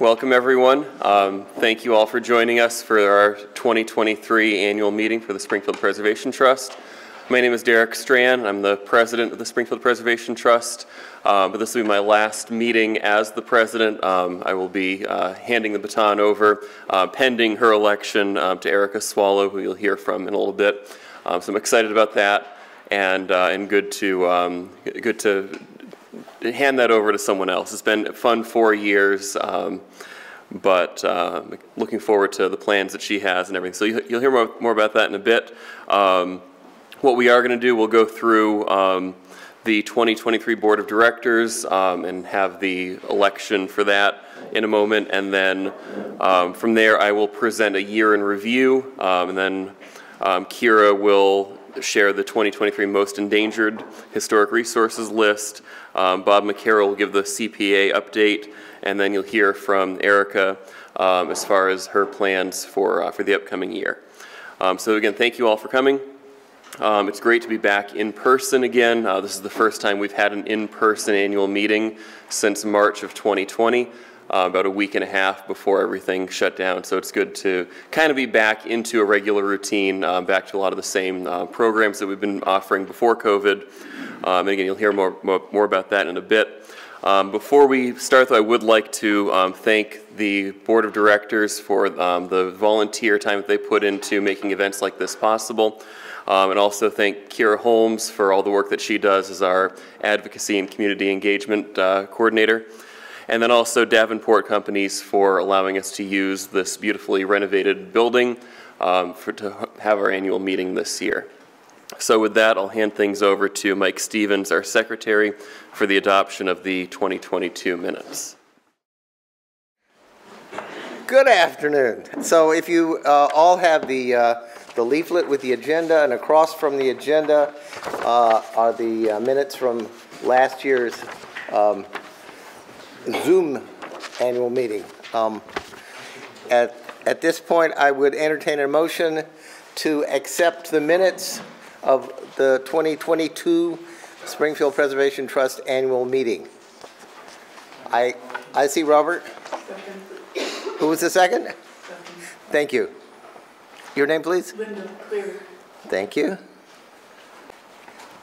Welcome everyone. Thank you all for joining us for our 2023 annual meeting for the Springfield Preservation Trust. My name is Derek Strahan. I'm the president of the Springfield Preservation Trust, but this will be my last meeting as the president. I will be handing the baton over pending her election to Erica Swallow, who you'll hear from in a little bit. So I'm excited about that, and good to hand that over to someone else. It's been a fun 4 years, but looking forward to the plans that she has and everything. So you'll hear more about that in a bit. What we are going to do, we'll go through the 2023 Board of Directors and have the election for that in a moment, and then from there I will present a year in review, and then Kira will share the 2023 Most Endangered Historic Resources list. Bob McCarroll will give the CPA update, and then you'll hear from Erica as far as her plans for the upcoming year. So again, thank you all for coming. It's great to be back in person again. This is the first time we've had an in-person annual meeting since March of 2020. About a week and a half before everything shut down. So it's good to kind of be back into a regular routine, back to a lot of the same programs that we've been offering before COVID. And again, you'll hear more about that in a bit. Before we start, though, I would like to thank the Board of Directors for the volunteer time that they put into making events like this possible. And also thank Kira Holmes for all the work that she does as our advocacy and community engagement coordinator. And then also Davenport Companies for allowing us to use this beautifully renovated building to have our annual meeting this year. So with that, I'll hand things over to Mike Stevens, our secretary, for the adoption of the 2022 minutes. Good afternoon. So if you all have the leaflet with the agenda, and across from the agenda are the minutes from last year's Zoom annual meeting. At this point, I would entertain a motion to accept the minutes of the 2022 Springfield Preservation Trust annual meeting. I see Robert. Second. Who was the second? Second. Thank you. Your name, please? Linda Clear. Thank you.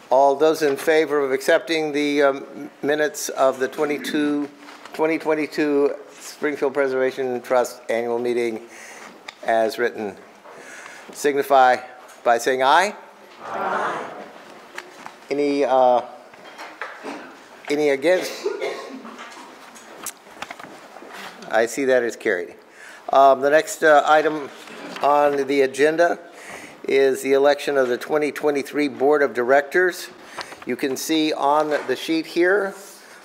All those in favor of accepting the minutes of the 2022 Springfield Preservation Trust annual meeting as written, signify by saying aye. Aye. Any against? I see that is carried. The next item on the agenda is the election of the 2023 Board of Directors. You can see on the sheet here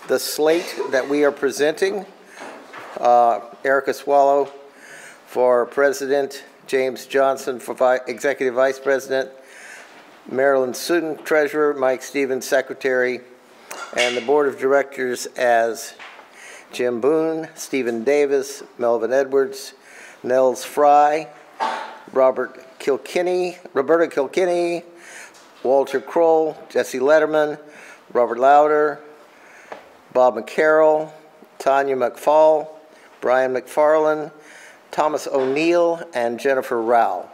the slate that we are presenting. Erica Swallow for President, James Johnson for Executive Vice President, Marilyn Sutton, Treasurer, Mike Stevens, Secretary, and the Board of Directors as Jim Boone, Stephen Davis, Melvin Edwards, Nels Fry, Roberta Kilkenny, Walter Kroll, Jesse Letterman, Robert Lauder, Bob McCarroll, Tanya McFall, Brian McFarland, Thomas O'Neill, and Jennifer Rao.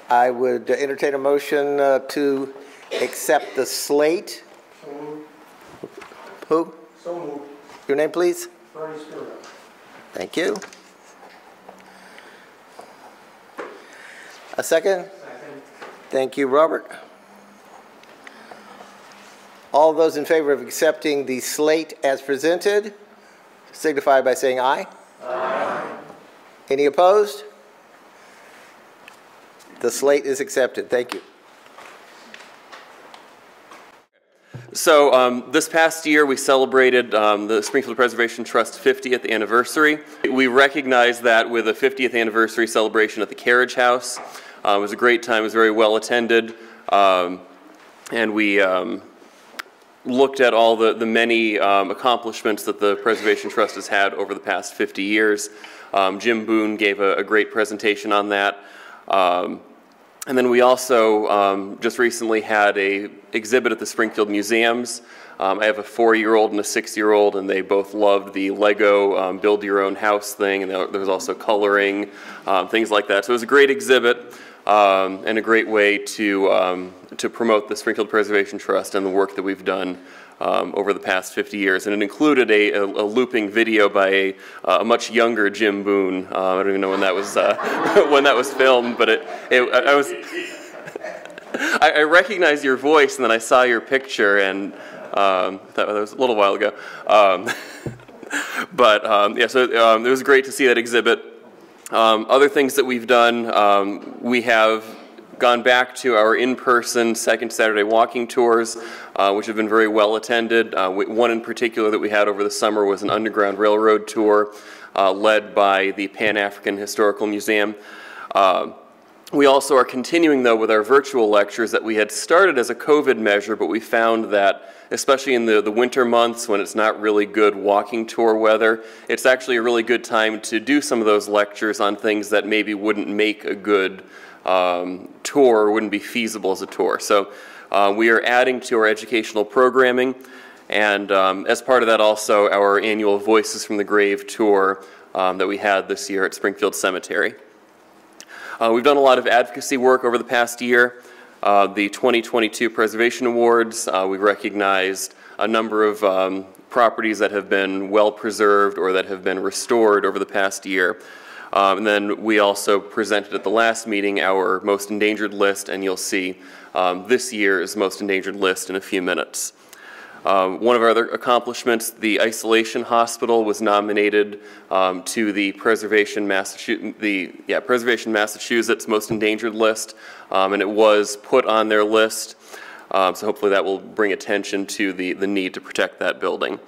I would entertain a motion to accept the slate. So moved. Who? So moved. Your name, please? Bernie Stewart. Thank you. A second? Second. Thank you, Robert. All those in favor of accepting the slate as presented, signify by saying aye. Aye. Any opposed? The slate is accepted. Thank you. So this past year we celebrated the Springfield Preservation Trust 50th anniversary. We recognized that with a 50th anniversary celebration at the Carriage House. It was a great time. It was very well attended, and we looked at all the many accomplishments that the Preservation Trust has had over the past 50 years. Jim Boone gave a great presentation on that. And then we also just recently had a exhibit at the Springfield Museums. I have a 4-year-old and a 6-year-old, and they both loved the Lego build your own house thing, and there was also coloring, things like that. So it was a great exhibit and a great way to promote the Springfield Preservation Trust and the work that we've done over the past 50 years. And it included a looping video by a much younger Jim Boone. I don't even know when that was when that was filmed, but I recognized your voice, and then I saw your picture, and that was a little while ago. Yeah, so it was great to see that exhibit. Other things that we've done, we have gone back to our in-person second Saturday walking tours, which have been very well attended. One in particular that we had over the summer was an Underground Railroad tour led by the Pan-African Historical Museum. We also are continuing, though, with our virtual lectures that we had started as a COVID measure, but we found that, especially in the winter months when it's not really good walking tour weather, it's actually a really good time to do some of those lectures on things that maybe wouldn't make a good tour or wouldn't be feasible as a tour. So we are adding to our educational programming, and as part of that also our annual Voices from the Grave tour that we had this year at Springfield Cemetery. We've done a lot of advocacy work over the past year. The 2022 Preservation Awards, we recognized a number of properties that have been well preserved or that have been restored over the past year. And then we also presented at the last meeting our most endangered list, and you'll see this year's most endangered list in a few minutes. One of our other accomplishments, the Isolation Hospital was nominated to the Preservation Massachusetts Most Endangered list, and it was put on their list. So hopefully that will bring attention to the need to protect that building.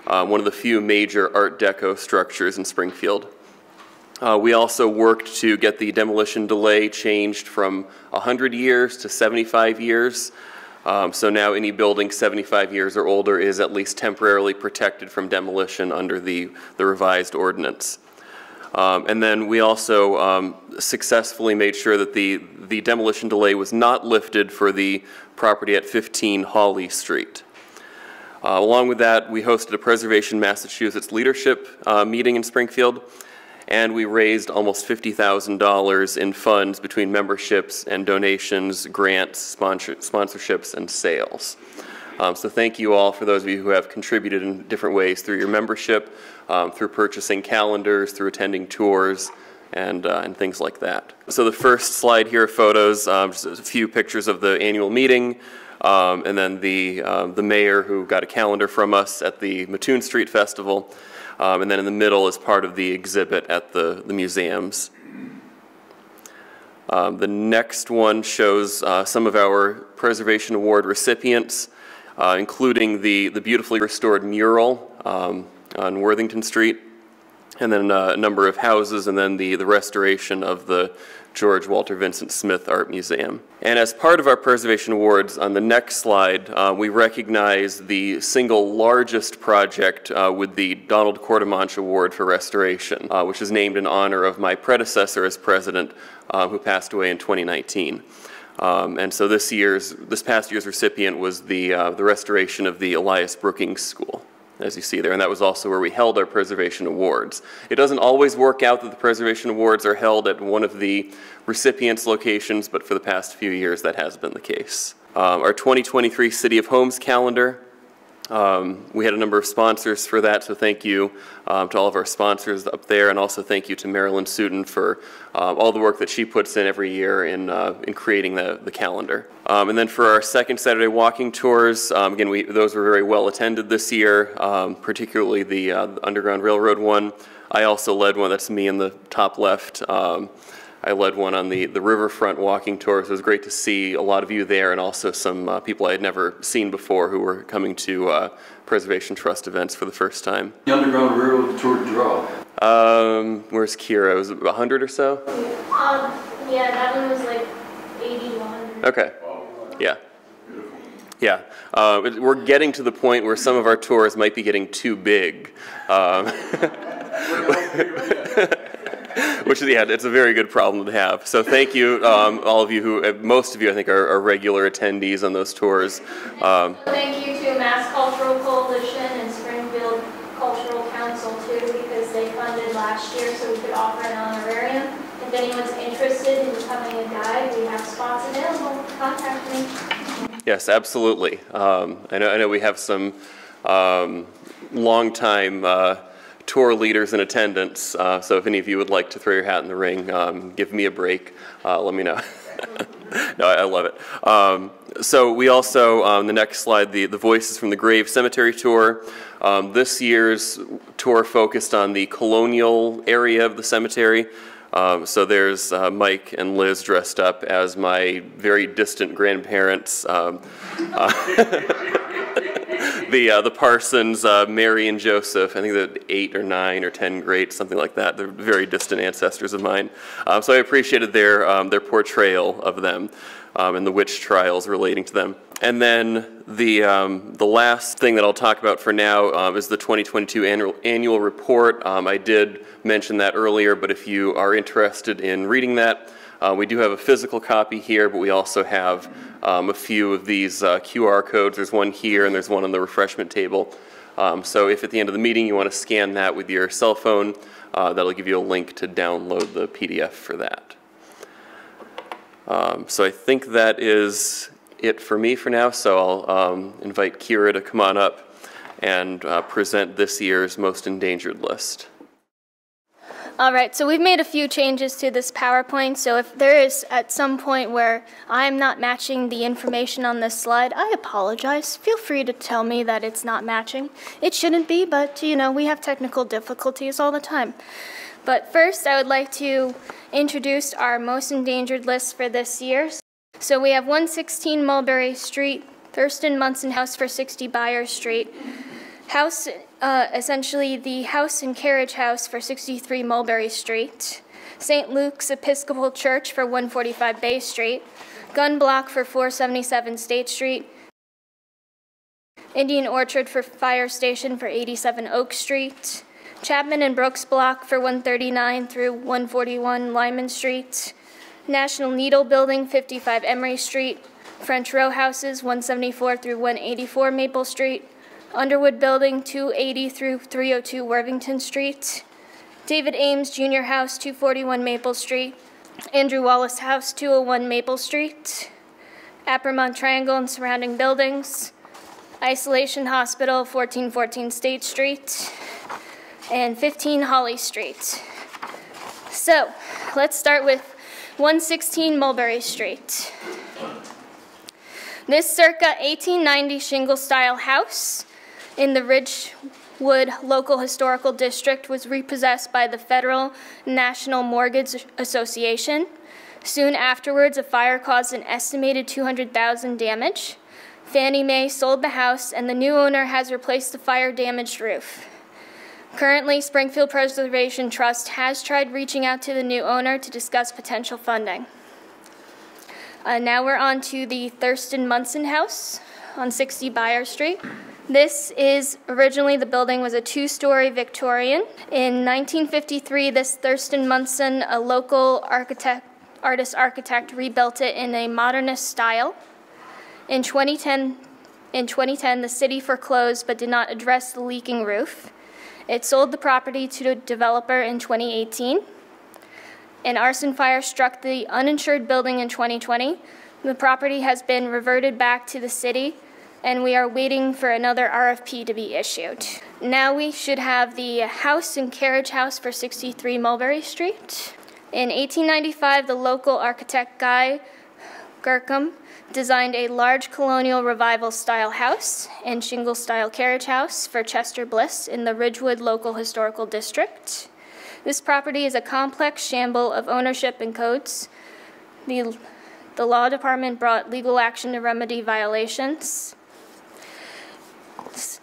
One of the few major Art Deco structures in Springfield. We also worked to get the demolition delay changed from 100 years to 75 years. So now any building 75 years or older is at least temporarily protected from demolition under the revised ordinance. And then we also successfully made sure that the demolition delay was not lifted for the property at 15 Hawley Street. Along with that, we hosted a Preservation Massachusetts leadership meeting in Springfield, and we raised almost $50,000 in funds between memberships and donations, grants, sponsorships, and sales. So thank you all for those of you who have contributed in different ways through your membership, through purchasing calendars, through attending tours, and things like that. So the first slide here are photos, just a few pictures of the annual meeting, and then the mayor who got a calendar from us at the Mattoon Street Festival. And then in the middle is part of the exhibit at the museums. The next one shows some of our Preservation Award recipients, including the beautifully restored mural on Worthington Street, and then a number of houses, and then the restoration of the George Walter Vincent Smith Art Museum. And as part of our Preservation Awards, on the next slide, we recognize the single largest project with the Donald Courtemanche Award for Restoration, which is named in honor of my predecessor as president, who passed away in 2019. And so this past year's recipient was the restoration of the Elias Brookings School, as you see there, and that was also where we held our Preservation Awards. It doesn't always work out that the Preservation Awards are held at one of the recipients' locations, but for the past few years that has been the case. Our 2023 City of Homes calendar, we had a number of sponsors for that, so thank you to all of our sponsors up there, and also thank you to Marilyn Sutton for all the work that she puts in every year in creating the calendar. And then for our second Saturday walking tours, again, those were very well attended this year, particularly the Underground Railroad one. I also led one, that's me in the top left. I led one on the riverfront walking tour, so it was great to see a lot of you there, and also some people I had never seen before who were coming to Preservation Trust events for the first time. The Underground Railroad tour draw. Where's Kira? Was it 100 or so? Yeah, that one was like 81. Okay. Yeah. Yeah. We're getting to the point where some of our tours might be getting too big. which is, yeah, it's a very good problem to have. So thank you, all of you who, most of you I think are regular attendees on those tours. Thank you to Mass Cultural Coalition and Springfield Cultural Council too, because they funded last year so we could offer an honorarium. If anyone's interested in becoming a guide, we have spots available. Contact me. Yes, absolutely. I know we have some long-time tour leaders in attendance, so if any of you would like to throw your hat in the ring, give me a break, let me know. No, I love it. So we also, on the next slide, the Voices from the Grave Cemetery Tour. This year's tour focused on the colonial area of the cemetery. So there's Mike and Liz dressed up as my very distant grandparents. The Parsons, Mary and Joseph, I think they're 8 or 9 or 10 greats, something like that. They're very distant ancestors of mine. So I appreciated their portrayal of them and the witch trials relating to them. And then the last thing that I'll talk about for now is the 2022 annual report. I did mention that earlier, but if you are interested in reading that, we do have a physical copy here, but we also have a few of these QR codes. There's one here and there's one on the refreshment table. So if at the end of the meeting you want to scan that with your cell phone, that'll give you a link to download the PDF for that. So I think that is it for me for now, so I'll invite Kira to come on up and present this year's most endangered list. All right, so we've made a few changes to this PowerPoint, so if there is at some point where I'm not matching the information on this slide, I apologize. Feel free to tell me that it's not matching. It shouldn't be, but you know, we have technical difficulties all the time. But first, I would like to introduce our most endangered list for this year. So we have 116 Mulberry Street, Thurston Munson House for 60 Byers Street, house, essentially the house and carriage house for 63 Mulberry Street, St. Luke's Episcopal Church for 145 Bay Street, Gun Block for 477 State Street, Indian Orchard for Fire Station for 87 Oak Street, Chapman and Brooks Block for 139 through 141 Lyman Street, National Needle Building 55 Emery Street, French Row Houses 174 through 184 Maple Street, Underwood Building 280 through 302 Worthington Street, David Ames Jr. House 241 Maple Street, Andrew Wallace House 201 Maple Street, Appermont Triangle and surrounding buildings, Isolation Hospital 1414 State Street, and 15 Holly Street. So let's start with 116 Mulberry Street. This circa 1890 shingle-style house in the Ridgewood Local Historical District was repossessed by the Federal National Mortgage Association. Soon afterwards, a fire caused an estimated $200,000 damage. Fannie Mae sold the house, and the new owner has replaced the fire-damaged roof. Currently, Springfield Preservation Trust has tried reaching out to the new owner to discuss potential funding. Now we're on to the Thurston Munson House on 60 Byers Street. This is, originally the building was a 2-story Victorian. In 1953, this Thurston Munson, a local artist-architect, rebuilt it in a modernist style. In 2010, the city foreclosed but did not address the leaking roof. It sold the property to a developer in 2018. An arson fire struck the uninsured building in 2020. The property has been reverted back to the city, and we are waiting for another RFP to be issued. Now we should have the house and carriage house for 63 Mulberry Street. In 1895, the local architect Guy Gercom designed a large colonial revival-style house and shingle-style carriage house for Chester Bliss in the Ridgewood Local Historical District. This property is a complex shamble of ownership and codes. The law department brought legal action to remedy violations.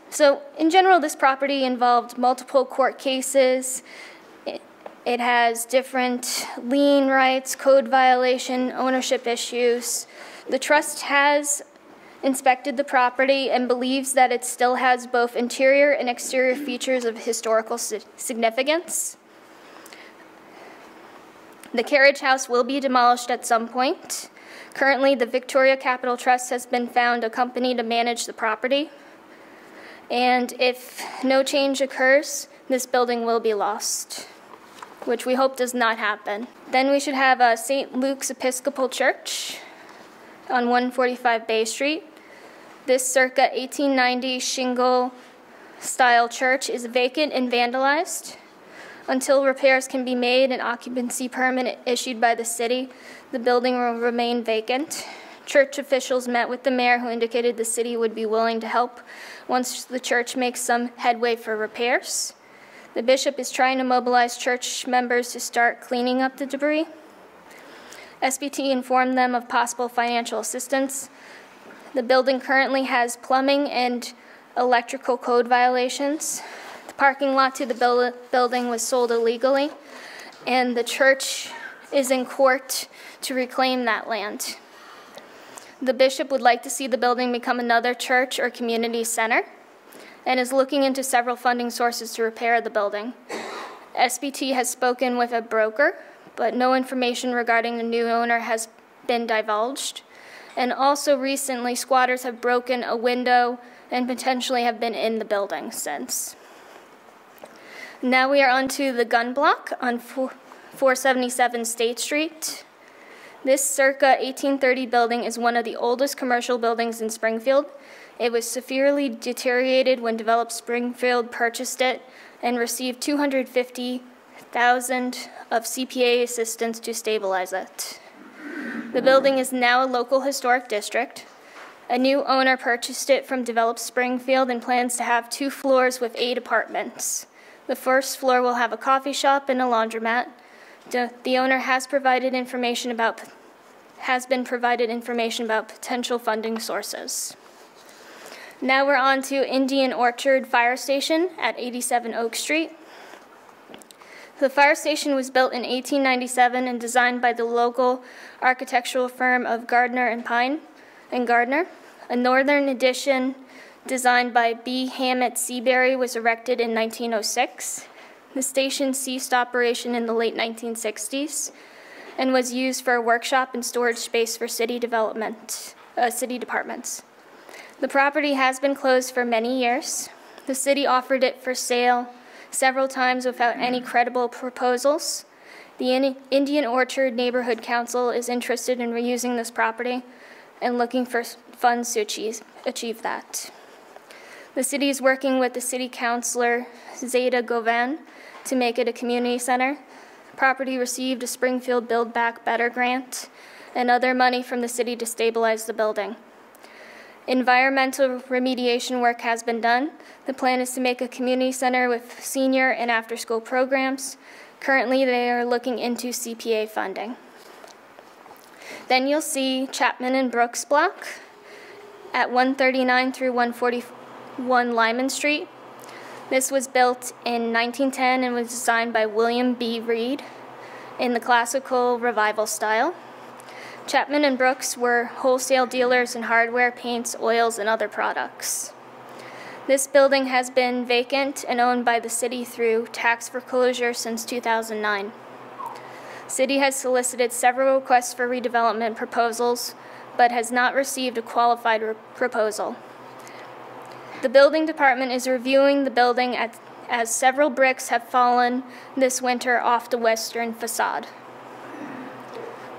So, in general, this property involved multiple court cases. It has different lien rights, code violation, ownership issues. The trust has inspected the property and believes that it still has both interior and exterior features of historical significance. The carriage house will be demolished at some point. Currently, the Victoria Capital Trust has been found a company to manage the property. And if no change occurs, this building will be lost, which we hope does not happen. Then we should have a St. Luke's Episcopal Church on 145 Bay Street. This circa 1890 shingle-style church is vacant and vandalized. Until repairs can be made and occupancy permit issued by the city, the building will remain vacant. Church officials met with the mayor, who indicated the city would be willing to help once the church makes some headway for repairs. The bishop is trying to mobilize church members to start cleaning up the debris. SBT informed them of possible financial assistance. The building currently has plumbing and electrical code violations. The parking lot to the building was sold illegally, and the church is in court to reclaim that land. The bishop would like to see the building become another church or community center and is looking into several funding sources to repair the building. SBT has spoken with a broker, but no information regarding the new owner has been divulged. And also recently, squatters have broken a window and potentially have been in the building since. Now we are on to the gun block on 477 State Street. This circa 1830 building is one of the oldest commercial buildings in Springfield. It was severely deteriorated when Developed Springfield purchased it and received $250,000 of CPA assistance to stabilize it. The building is now a local historic district. A new owner purchased it from Developed Springfield and plans to have 2 floors with 8 apartments. The first floor will have a coffee shop and a laundromat. The owner has been provided information about potential funding sources. Now we're on to Indian Orchard Fire Station at 87 Oak Street. The fire station was built in 1897 and designed by the local architectural firm of Gardner and Pine and Gardner. A northern addition designed by B. Hammett Seabury was erected in 1906. The station ceased operation in the late 1960s and was used for a workshop and storage space for city departments. The property has been closed for many years. The city offered it for sale several times without any credible proposals. The Indian Orchard Neighborhood Council is interested in reusing this property and looking for funds to achieve that. The city is working with the city councilor, Zeta Govan, to make it a community center. The property received a Springfield Build Back Better grant and other money from the city to stabilize the building. Environmental remediation work has been done. The plan is to make a community center with senior and after-school programs. Currently, they are looking into CPA funding. Then you'll see Chapman and Brooks block at 139 through 141 Lyman Street. This was built in 1910 and was designed by William B. Reed in the classical revival style. Chapman and Brooks were wholesale dealers in hardware, paints, oils, and other products. This building has been vacant and owned by the city through tax foreclosure since 2009. City has solicited several requests for redevelopment proposals, but has not received a qualified proposal. The building department is reviewing the building as several bricks have fallen this winter off the western facade.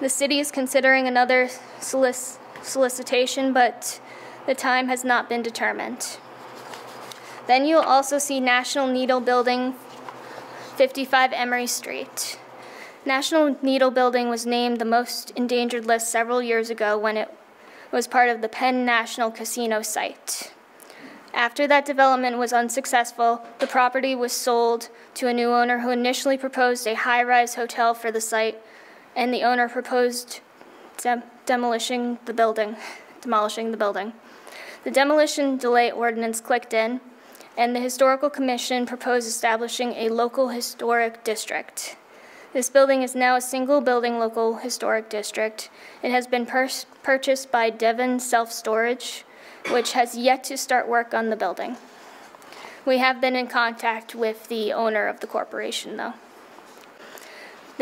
The city is considering another solicitation, but the time has not been determined. Then you'll also see National Needle Building, 55 Emery Street. National Needle Building was named the most endangered list several years ago when it was part of the Penn National Casino site. After that development was unsuccessful, the property was sold to a new owner who initially proposed a high-rise hotel for the site, and the owner proposed demolishing the building. The demolition delay ordinance clicked in, and the Historical Commission proposed establishing a local historic district. This building is now a single-building local historic district. It has been purchased by Devon Self-Storage, which has yet to start work on the building. We have been in contact with the owner of the corporation, though.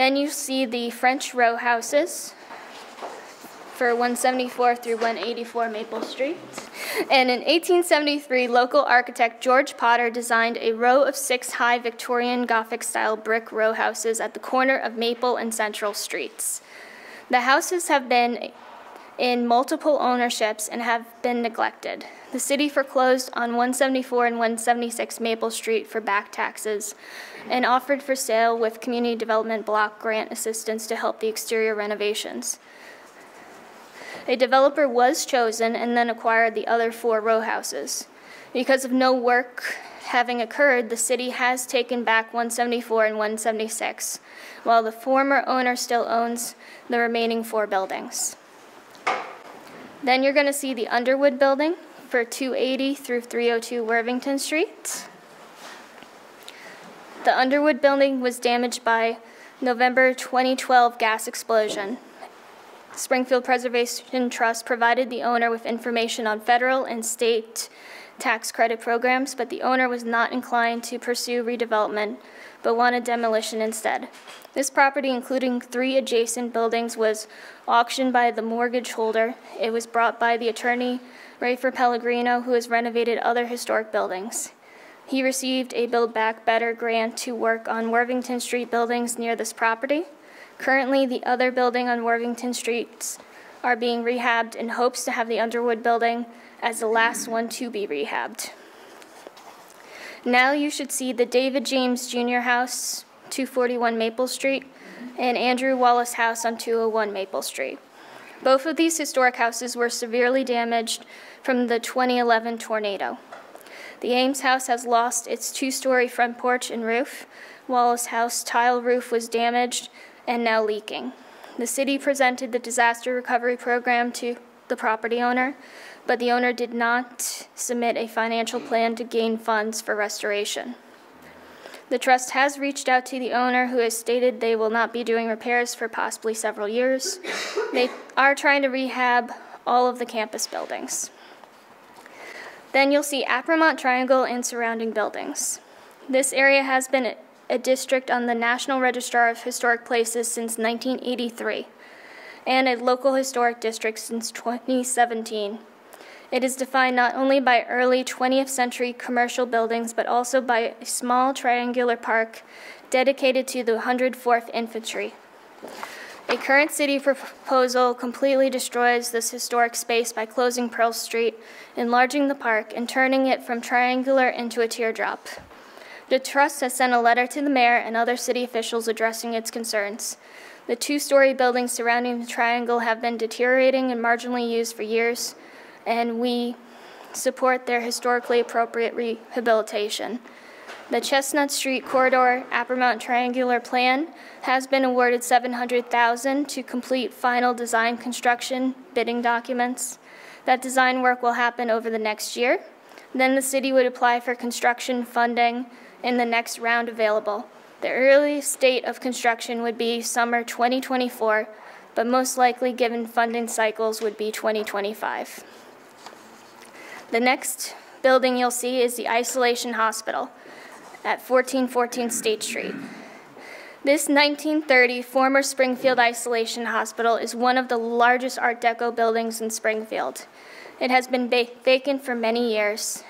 Then you see the French row houses for 174 through 184 Maple Street. And in 1873, local architect George Potter designed a row of 6 high Victorian Gothic-style brick row houses at the corner of Maple and Central Streets. The houses have been in multiple ownerships and have been neglected. The city foreclosed on 174 and 176 Maple Street for back taxes and offered for sale with community development block grant assistance to help the exterior renovations. A developer was chosen and then acquired the other 4 row houses. Because of no work having occurred, the city has taken back 174 and 176, while the former owner still owns the remaining 4 buildings. Then you're going to see the Underwood building for 280 through 302 Worthington Street. The Underwood building was damaged by November 2012 gas explosion. Springfield Preservation Trust provided the owner with information on federal and state tax credit programs, but the owner was not inclined to pursue redevelopment, but wanted demolition instead. This property, including 3 adjacent buildings, was auctioned by the mortgage holder. It was bought by the attorney, Rafer Pellegrino, who has renovated other historic buildings. He received a Build Back Better grant to work on Worthington Street buildings near this property. Currently, the other building on Worthington Street are being rehabbed in hopes to have the Underwood building as the last one to be rehabbed. Now you should see the David James Jr. House, 241 Maple Street, and Andrew Wallace House on 201 Maple Street. Both of these historic houses were severely damaged from the 2011 tornado. The Ames House has lost its 2-story front porch and roof. Wallace House tile roof was damaged and now leaking. The city presented the disaster recovery program to the property owner, but the owner did not submit a financial plan to gain funds for restoration. The trust has reached out to the owner, who has stated they will not be doing repairs for possibly several years. They are trying to rehab all of the campus buildings. Then you'll see Apremont Triangle and surrounding buildings. This area has been a district on the National Register of Historic Places since 1983 and a local historic district since 2017. It is defined not only by early 20th century commercial buildings, but also by a small triangular park dedicated to the 104th Infantry. A current city proposal completely destroys this historic space by closing Pearl Street, enlarging the park, and turning it from triangular into a teardrop. The trust has sent a letter to the mayor and other city officials addressing its concerns. The 2-story buildings surrounding the triangle have been deteriorating and marginally used for years, and we support their historically appropriate rehabilitation. The Chestnut Street Corridor Apremont Triangular Plan has been awarded $700,000 to complete final design construction bidding documents. That design work will happen over the next year. Then the city would apply for construction funding in the next round available. The earliest date of construction would be summer 2024, but most likely, given funding cycles, would be 2025. The next building you'll see is the Isolation Hospital at 1414 State Street. This 1930 former Springfield Isolation Hospital is one of the largest Art Deco buildings in Springfield. It has been vacant for many years.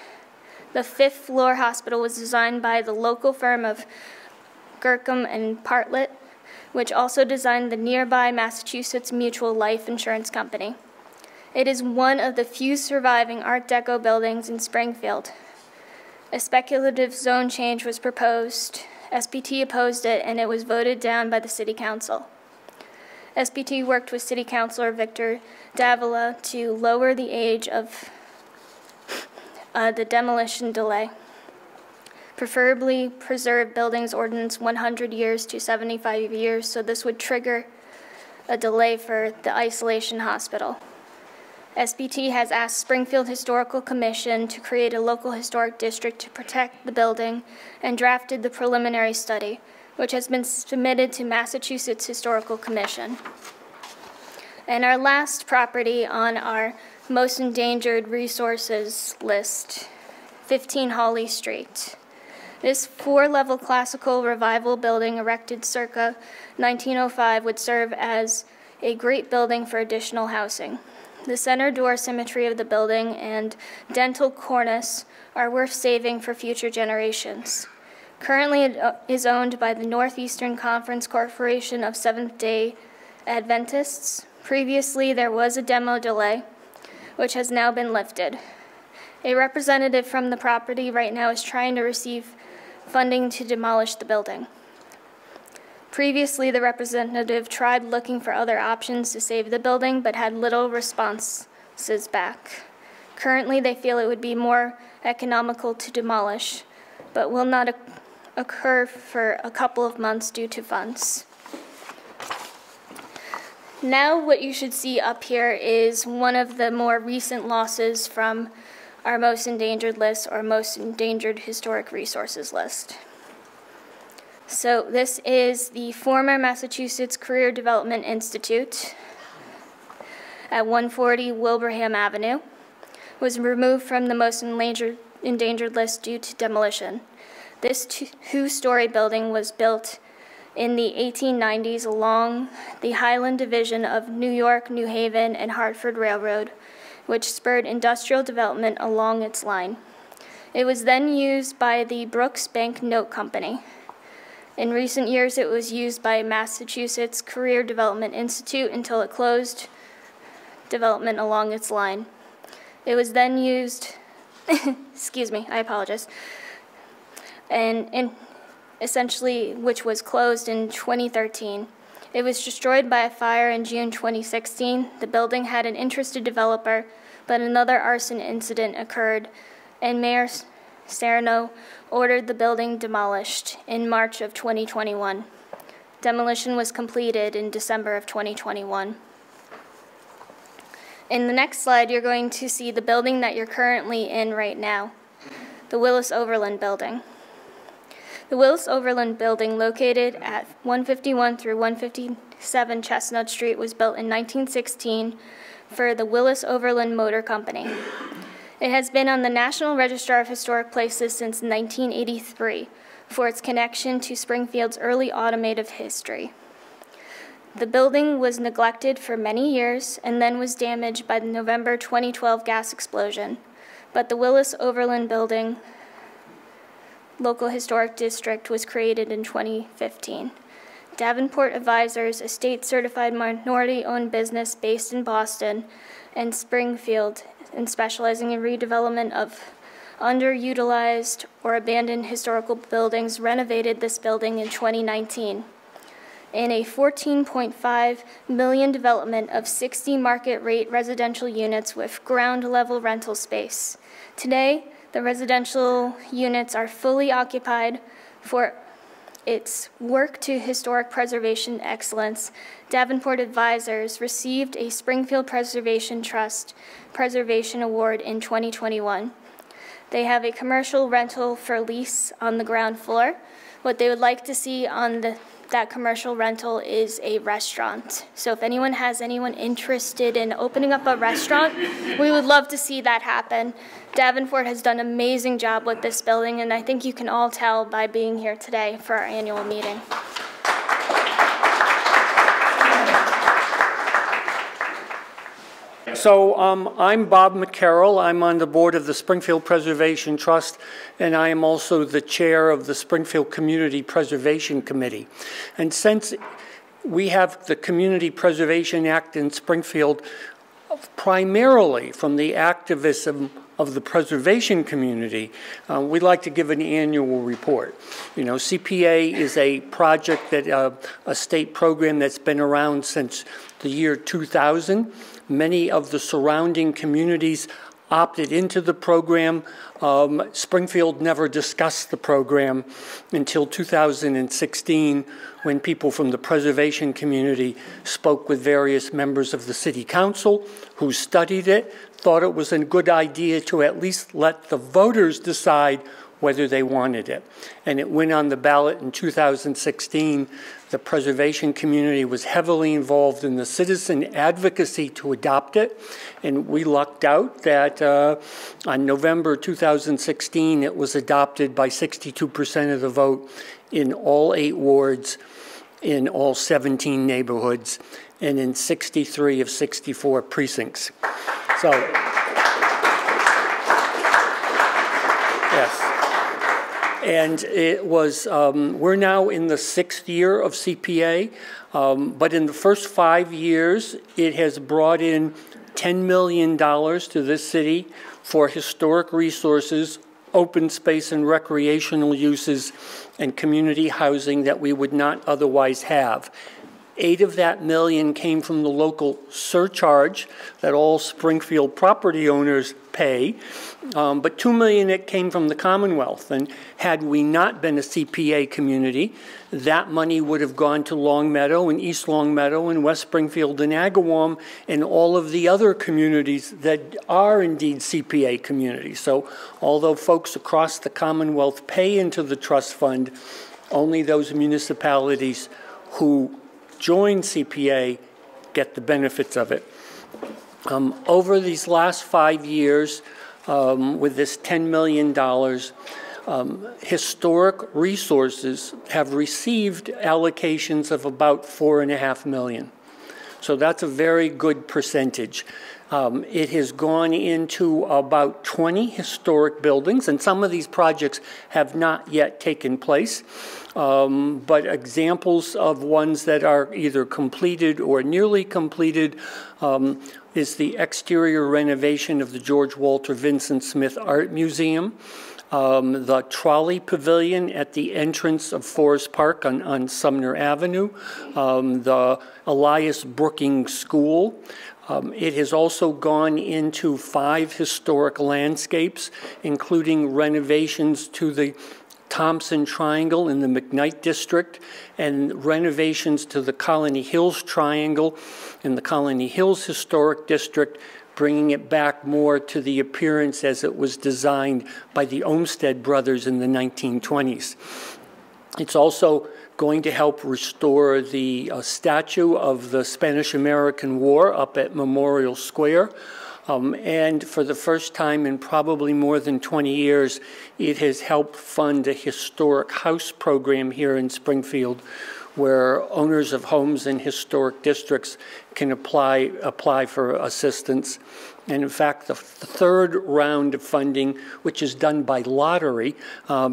The 5th floor hospital was designed by the local firm of Gercom and Partlet, which also designed the nearby Massachusetts Mutual Life Insurance Company. It is one of the few surviving Art Deco buildings in Springfield. A speculative zone change was proposed. SPT opposed it, and it was voted down by the City Council. SPT worked with City Councilor Victor Davila to lower the age of the demolition delay, preferably preserve buildings ordinance 100 years to 75 years, so this would trigger a delay for the Isolation Hospital. SPT has asked Springfield Historical Commission to create a local historic district to protect the building and drafted the preliminary study, which has been submitted to Massachusetts Historical Commission. And our last property on our most endangered resources list, 15 Hawley Street. This 4-level classical revival building erected circa 1905 would serve as a great building for additional housing. The center door symmetry of the building and dentil cornice are worth saving for future generations. Currently, it is owned by the Northeastern Conference Corporation of Seventh-day Adventists. Previously, there was a demo delay, which has now been lifted. A representative from the property right now is trying to receive funding to demolish the building. Previously, the representative tried looking for other options to save the building, but had little responses back. Currently, they feel it would be more economical to demolish, but will not occur for a couple of months due to funds. Now what you should see up here is one of the more recent losses from our most endangered list or most endangered historic resources list. So this is the former Massachusetts Career Development Institute at 140 Wilbraham Avenue. It was removed from the most endangered list due to demolition. This two-story building was built in the 1890s along the Highland Division of New York, New Haven, and Hartford Railroad, which spurred industrial development along its line. It was then used by the Brooks Bank Note Company. In recent years, it was used by Massachusetts Career Development Institute until it closed development along its line. It was then used, excuse me, I apologize, and essentially, which was closed in 2013. It was destroyed by a fire in June 2016. The building had an interested developer, but another arson incident occurred, and Mayor Serrano ordered the building demolished in March of 2021. Demolition was completed in December of 2021. In the next slide, you're going to see the building that you're currently in right now, the Willis Overland building. The Willis Overland building, located at 151 through 157 Chestnut Street, was built in 1916 for the Willis Overland Motor Company. It has been on the National Register of Historic Places since 1983 for its connection to Springfield's early automotive history. The building was neglected for many years and then was damaged by the November 2012 gas explosion, but the Willis Overland building Local Historic District was created in 2015. Davenport Advisors, a state-certified minority-owned business based in Boston and Springfield, and specializing in redevelopment of underutilized or abandoned historical buildings, renovated this building in 2019. In a $14.5 million development of 60 market-rate residential units with ground-level rental space. Today, the residential units are fully occupied. For its work to historic preservation excellence, Davenport Advisors received a Springfield Preservation Trust Preservation Award in 2021. They have a commercial rental for lease on the ground floor. What they would like to see on that commercial rental is a restaurant. So if anyone has anyone interested in opening up a restaurant, we would love to see that happen. Davenport has done an amazing job with this building, and I think you can all tell by being here today for our annual meeting. So I'm Bob McCarroll. I'm on the board of the Springfield Preservation Trust, and I am also the chair of the Springfield Community Preservation Committee. And since we have the Community Preservation Act in Springfield primarily from the activism of the preservation community, we'd like to give an annual report. You know, CPA is a project that, a state program that's been around since the year 2000. Many of the surrounding communities opted into the program. Springfield never discussed the program until 2016, when people from the preservation community spoke with various members of the city council who studied it, thought it was a good idea to at least let the voters decide whether they wanted it. And it went on the ballot in 2016. The preservation community was heavily involved in the citizen advocacy to adopt it. And we lucked out that on November 2016, it was adopted by 62% of the vote in all 8 wards, in all 17 neighborhoods, and in 63 of 64 precincts. So, yes. And it was, we're now in the 6th year of CPA, but in the first 5 years, it has brought in $10 million to this city for historic resources, open space and recreational uses, and community housing that we would not otherwise have. 8 of that million came from the local surcharge that all Springfield property owners pay, but $2 million it came from the Commonwealth. And had we not been a CPA community, that money would have gone to Longmeadow and East Longmeadow and West Springfield and Agawam and all of the other communities that are indeed CPA communities. So although folks across the Commonwealth pay into the trust fund, only those municipalities who join CPA get the benefits of it. Over these last 5 years, with this $10 million, historic resources have received allocations of about $4.5 million. So that's a very good percentage. It has gone into about 20 historic buildings, and some of these projects have not yet taken place. But examples of ones that are either completed or nearly completed is the exterior renovation of the George Walter Vincent Smith Art Museum, the trolley pavilion at the entrance of Forest Park on Sumner Avenue, the Elias Brookings School. It has also gone into 5 historic landscapes, including renovations to the Thompson Triangle in the McKnight District and renovations to the Colony Hills Triangle in the Colony Hills Historic District, bringing it back more to the appearance as it was designed by the Olmsted brothers in the 1920s. It's also going to help restore the statue of the Spanish-American War up at Memorial Square. And for the first time in probably more than 20 years, it has helped fund a historic house program here in Springfield where owners of homes in historic districts can apply for assistance. And in fact, the 3rd round of funding, which is done by lottery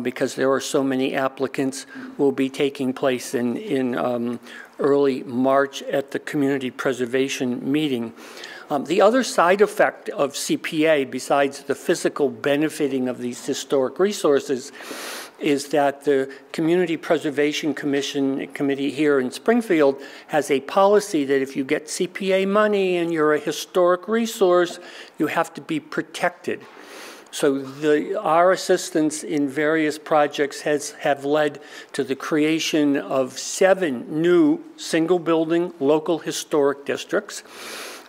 because there are so many applicants, will be taking place in early March at the Community Preservation meeting. The other side effect of CPA, besides the physical benefiting of these historic resources, is that the Community Preservation Committee here in Springfield has a policy that if you get CPA money and you're a historic resource, you have to be protected. So our assistance in various projects have led to the creation of 7 new single-building local historic districts,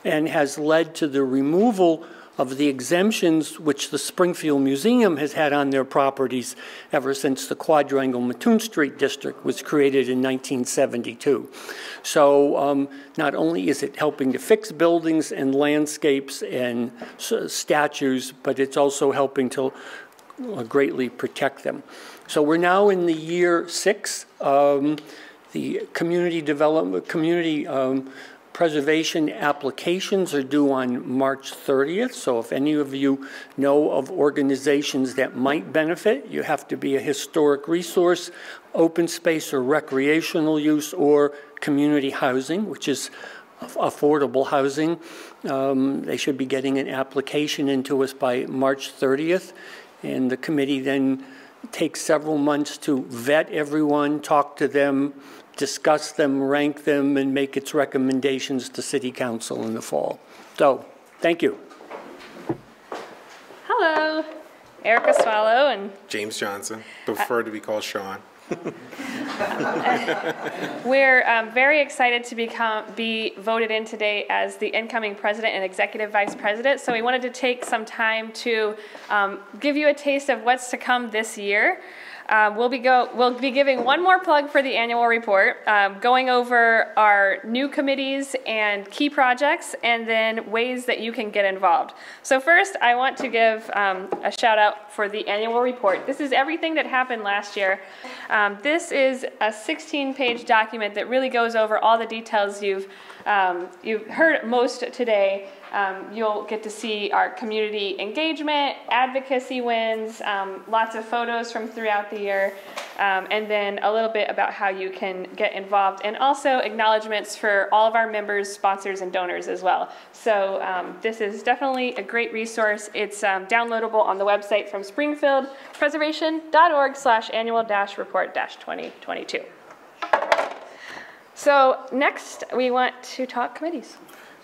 and has led to the removal of the exemptions which the Springfield Museum has had on their properties ever since the Quadrangle Mattoon Street District was created in 1972. So not only is it helping to fix buildings and landscapes and statues, but it's also helping to greatly protect them. So we're now in the year 6. The community preservation applications are due on March 30th, so if any of you know of organizations that might benefit, you have to be a historic resource, open space or recreational use, or community housing, which is affordable housing. They should be getting an application into us by March 30th, and the committee then takes several months to vet everyone, talk to them, discuss them, rank them, and make its recommendations to City Council in the fall. So, thank you. Hello, Erica Swallow and James Johnson, prefer to be called Sean. We're very excited to be voted in today as the incoming president and executive vice president. So we wanted to take some time to give you a taste of what's to come this year. We'll be giving one more plug for the annual report, going over our new committees and key projects, and then ways that you can get involved. So first, I want to give a shout out for the annual report. This is everything that happened last year. This is a 16-page document that really goes over all the details you've heard most today. You'll get to see our community engagement, advocacy wins, lots of photos from throughout the year, and then a little bit about how you can get involved, and also acknowledgments for all of our members, sponsors, and donors as well. So this is definitely a great resource. It's downloadable on the website from springfieldpreservation.org/annual-report-2022. So next, we want to talk committees.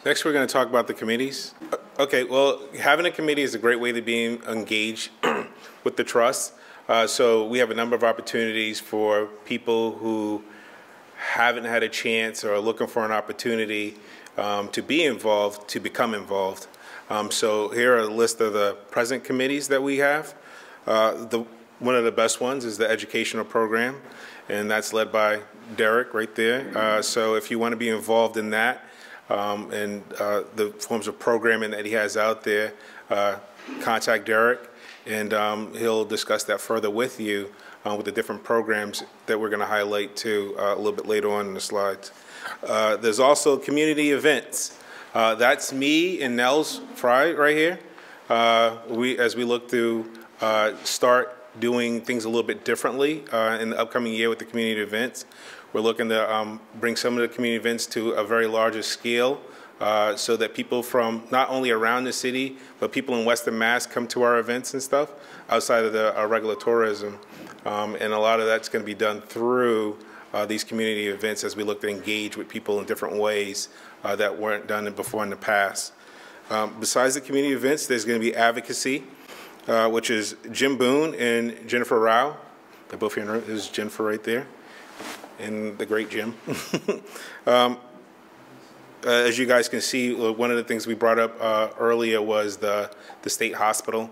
Next, we're going to talk about the committees. Okay, well, having a committee is a great way to be engaged with the trust. So we have a number of opportunities for people who haven't had a chance or are looking for an opportunity to be involved, to become involved. So here are a list of the present committees that we have. One of the best ones is the educational program, and that's led by Derek right there. So if you want to be involved in that, and the forms of programming that he has out there, contact Derek, and he'll discuss that further with you with the different programs that we're going to highlight too a little bit later on in the slides. There's also community events. That's me and Nels Fry right here. As we look to start doing things a little bit differently in the upcoming year with the community events. We're looking to bring some of the community events to a very larger scale so that people from not only around the city, but people in Western Mass come to our events and stuff outside of the regular tourism. And a lot of that's going to be done through these community events as we look to engage with people in different ways that weren't done before in the past. Besides the community events, there's going to be advocacy, which is Jim Boone and Jennifer Rao. They're both here. There's Jennifer right there. And the great Jim. As you guys can see, one of the things we brought up earlier was the state hospital.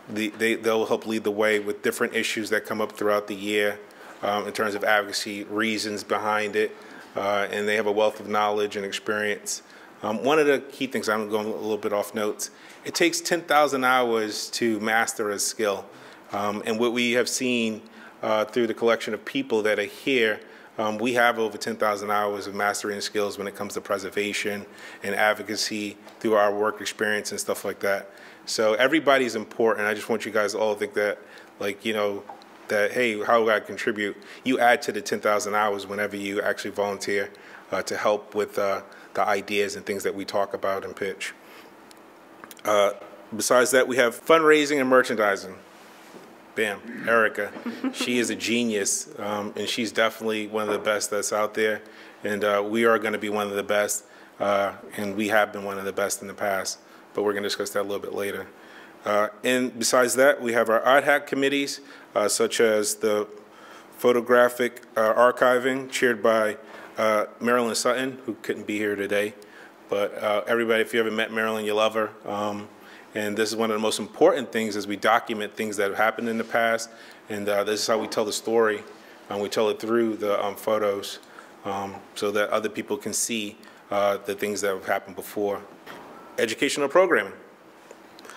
They'll help lead the way with different issues that come up throughout the year in terms of advocacy, reasons behind it, and they have a wealth of knowledge and experience. One of the key things, I'm going a little bit off notes, it takes 10,000 hours to master a skill. And what we have seen through the collection of people that are here, we have over 10,000 hours of mastering skills when it comes to preservation and advocacy through our work experience and stuff like that. So everybody's important. I just want you guys all to think that, like, you know, that, hey, how do I contribute? You add to the 10,000 hours whenever you actually volunteer to help with the ideas and things that we talk about and pitch. Besides that, we have fundraising and merchandising. Bam, Erica. She is a genius, and she's definitely one of the best that's out there. And we are going to be one of the best, and we have been one of the best in the past. But we're going to discuss that a little bit later. And besides that, we have our ad hoc committees, such as the photographic archiving, chaired by Marilyn Sutton, who couldn't be here today. But everybody, if you ever met Marilyn, you love her. And this is one of the most important things as we document things that have happened in the past. And this is how we tell the story. We tell it through the photos so that other people can see the things that have happened before. Educational programming.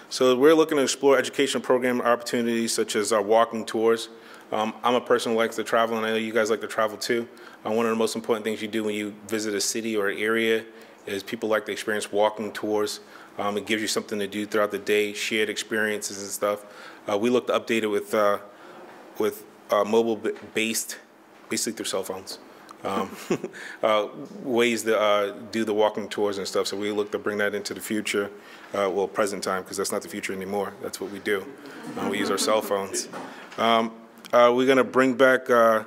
So we're looking to explore educational program opportunities such as our walking tours. I'm a person who likes to travel, and I know you guys like to travel too. One of the most important things you do when you visit a city or an area is people like to experience walking tours. It gives you something to do throughout the day, shared experiences and stuff. We look to update it with mobile-based, basically through cell phones, ways to do the walking tours and stuff. So we look to bring that into the future, well, present time, because that's not the future anymore. That's what we do. We use our cell phones. We're going to bring back, well,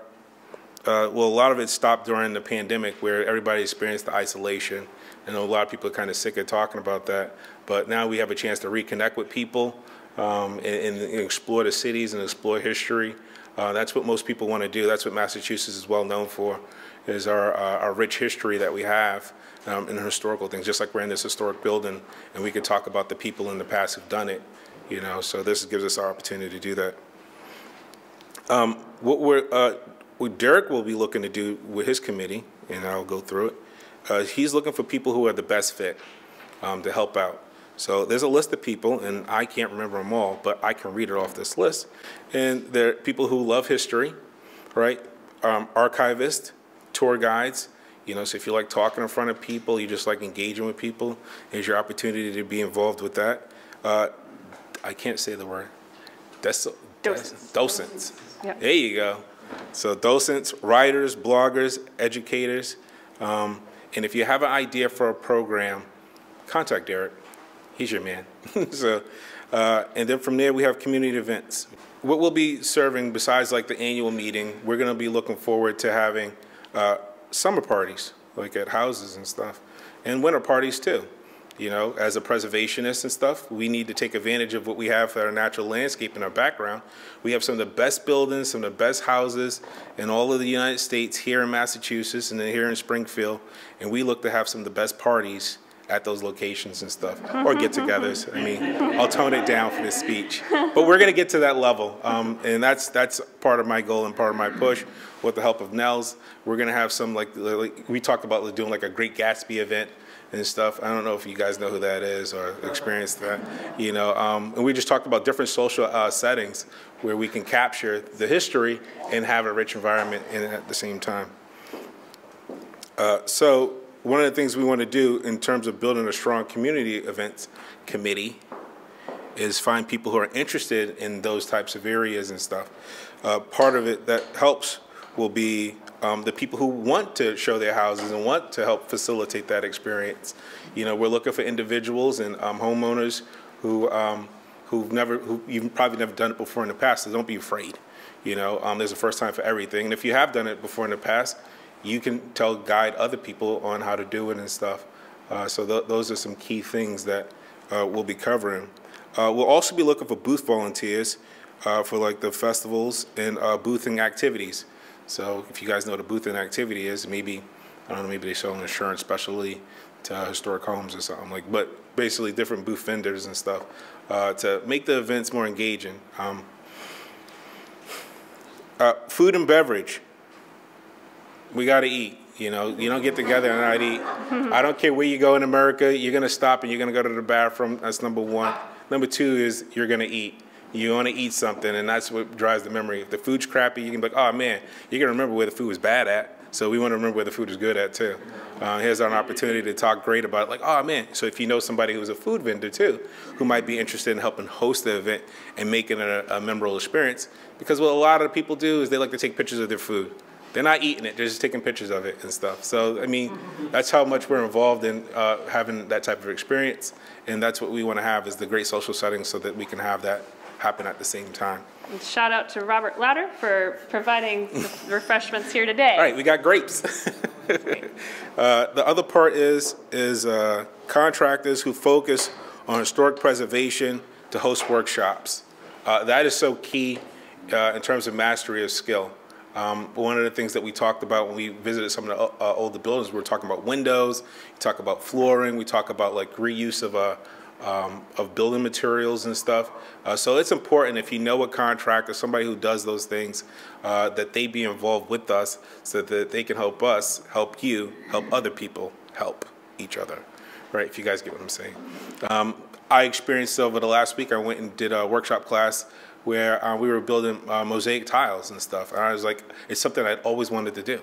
a lot of it stopped during the pandemic where everybody experienced the isolation. And a lot of people are kind of sick of talking about that. But now we have a chance to reconnect with people and explore the cities and explore history That's what most people want to do. That's what Massachusetts is well known for, is our rich history that we have in historical things. Just like we're in this historic building, and we could talk about the people in the past who've done it, you know. So this gives us our opportunity to do that. What Derek will be looking to do with his committee, and I'll go through it, he's looking for people who are the best fit to help out. So there's a list of people, and I can't remember them all, but I can read it off this list. And they're people who love history, right? Archivists, tour guides, you know, so if you like talking in front of people, you just like engaging with people, here's your opportunity to be involved with that. I can't say the word. Docents. Yep. There you go. So docents, writers, bloggers, educators. And if you have an idea for a program, contact Derek. He's your man. So, and then from there we have community events. What we'll be serving besides like the annual meeting, we're going to be looking forward to having summer parties, like at houses and stuff, and winter parties too. You know, as a preservationist and stuff, we need to take advantage of what we have for our natural landscape and our background. We have some of the best buildings, some of the best houses in all of the United States, here in Massachusetts and then here in Springfield, and we look to have some of the best parties at those locations and stuff, or get-togethers. I mean, I'll tone it down for this speech, but we're going to get to that level, and that's part of my goal and part of my push. With the help of Nels, we're going to have some like we talked about doing like a Great Gatsby event and stuff. I don't know if you guys know who that is or experienced that, you know. And we just talked about different social settings where we can capture the history and have a rich environment in it at the same time. So one of the things we want to do in terms of building a strong community events committee is find people who are interested in those types of areas and stuff. Part of it that helps will be the people who want to show their houses and want to help facilitate that experience. You know, we're looking for individuals and homeowners who you've probably never done it before in the past, so don't be afraid. You know, there's a first time for everything. And if you have done it before in the past, you can guide other people on how to do it and stuff. So those are some key things that we'll be covering. We'll also be looking for booth volunteers for like the festivals and boothing activities. So if you guys know what a boothing activity is, maybe, I don't know, maybe they sell insurance specially to historic homes or something like, but basically different booth vendors and stuff to make the events more engaging. Food and beverage. We got to eat. You know, you don't get together and not eat. I don't care where you go in America, you're going to stop and you're going to go to the bathroom. That's number one. Number two is you're going to eat. You want to eat something, and that's what drives the memory. If the food's crappy, you can be like, oh, man, you're going to remember where the food was bad at. So we want to remember where the food is good at, too. Here's an opportunity to talk great about it, like, oh, man. So if you know somebody who's a food vendor, too, who might be interested in helping host the event and making it a memorable experience, because what a lot of people do is they like to take pictures of their food. They're not eating it, they're just taking pictures of it and stuff. So, I mean, that's how much we're involved in having that type of experience, and that's what we want to have is the great social setting so that we can have that happen at the same time. And shout out to Robert Louder for providing the refreshments here today. All right, we got grapes. The other part is contractors who focus on historic preservation to host workshops. That is so key in terms of mastery of skill. One of the things that we talked about when we visited some of the older buildings, we were talking about windows, we talk about flooring, we talk about like reuse of building materials and stuff. So it's important if you know a contractor, somebody who does those things, that they be involved with us so that they can help us, help you, help other people, help each other, right? If you guys get what I'm saying. I experienced over the last week, I went and did a workshop class where we were building mosaic tiles and stuff. And I was like, it's something I'd always wanted to do.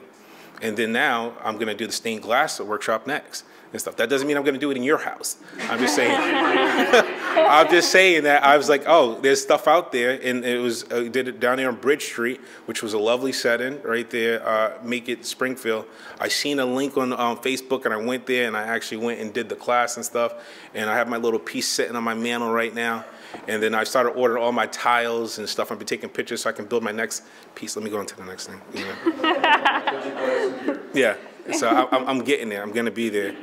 And then now I'm gonna do the stained glass workshop next and stuff. That doesn't mean I'm gonna do it in your house. I'm just saying, I'm just saying that I was like, oh, there's stuff out there. And it was, did it down there on Bridge Street, which was a lovely setting right there, Make It Springfield. I seen a link on Facebook and I went there and I actually went and did the class and stuff. And I have my little piece sitting on my mantle right now. And then I started ordering all my tiles and stuff. I've been taking pictures so I can build my next piece. Let me go into the next thing. You know. Yeah, so I'm getting there. I'm going to be there.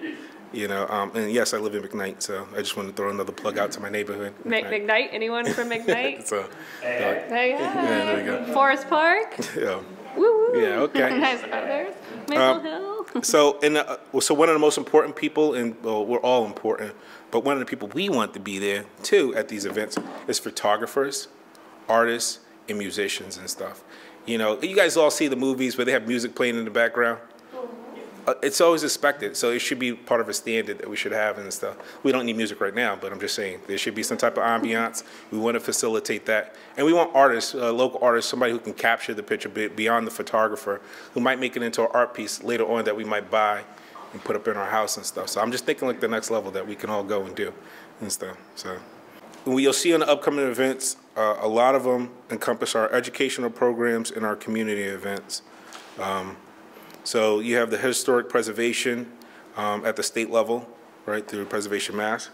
You know, and yes, I live in McKnight, so I just wanted to throw another plug out to my neighborhood. McKnight? Anyone from McKnight? So, Hey, yeah, there you go. Forest Park? Yeah. Woo woo. Yeah, okay. Nice others. Maple Hill. So, so one of the most important people, and well, we're all important, but one of the people we want to be there too at these events is photographers, artists, and musicians and stuff. You know, you guys all see the movies where they have music playing in the background. It's always expected, so it should be part of a standard that we should have and stuff. We don't need music right now, but I'm just saying there should be some type of ambiance. We want to facilitate that, and we want artists, local artists, somebody who can capture the picture beyond the photographer, who might make it into an art piece later on that we might buy and put up in our house and stuff. So I'm just thinking like the next level that we can all go and do and stuff. So you'll see on the upcoming events, a lot of them encompass our educational programs and our community events. So you have the historic preservation at the state level, right, through Preservation Mass.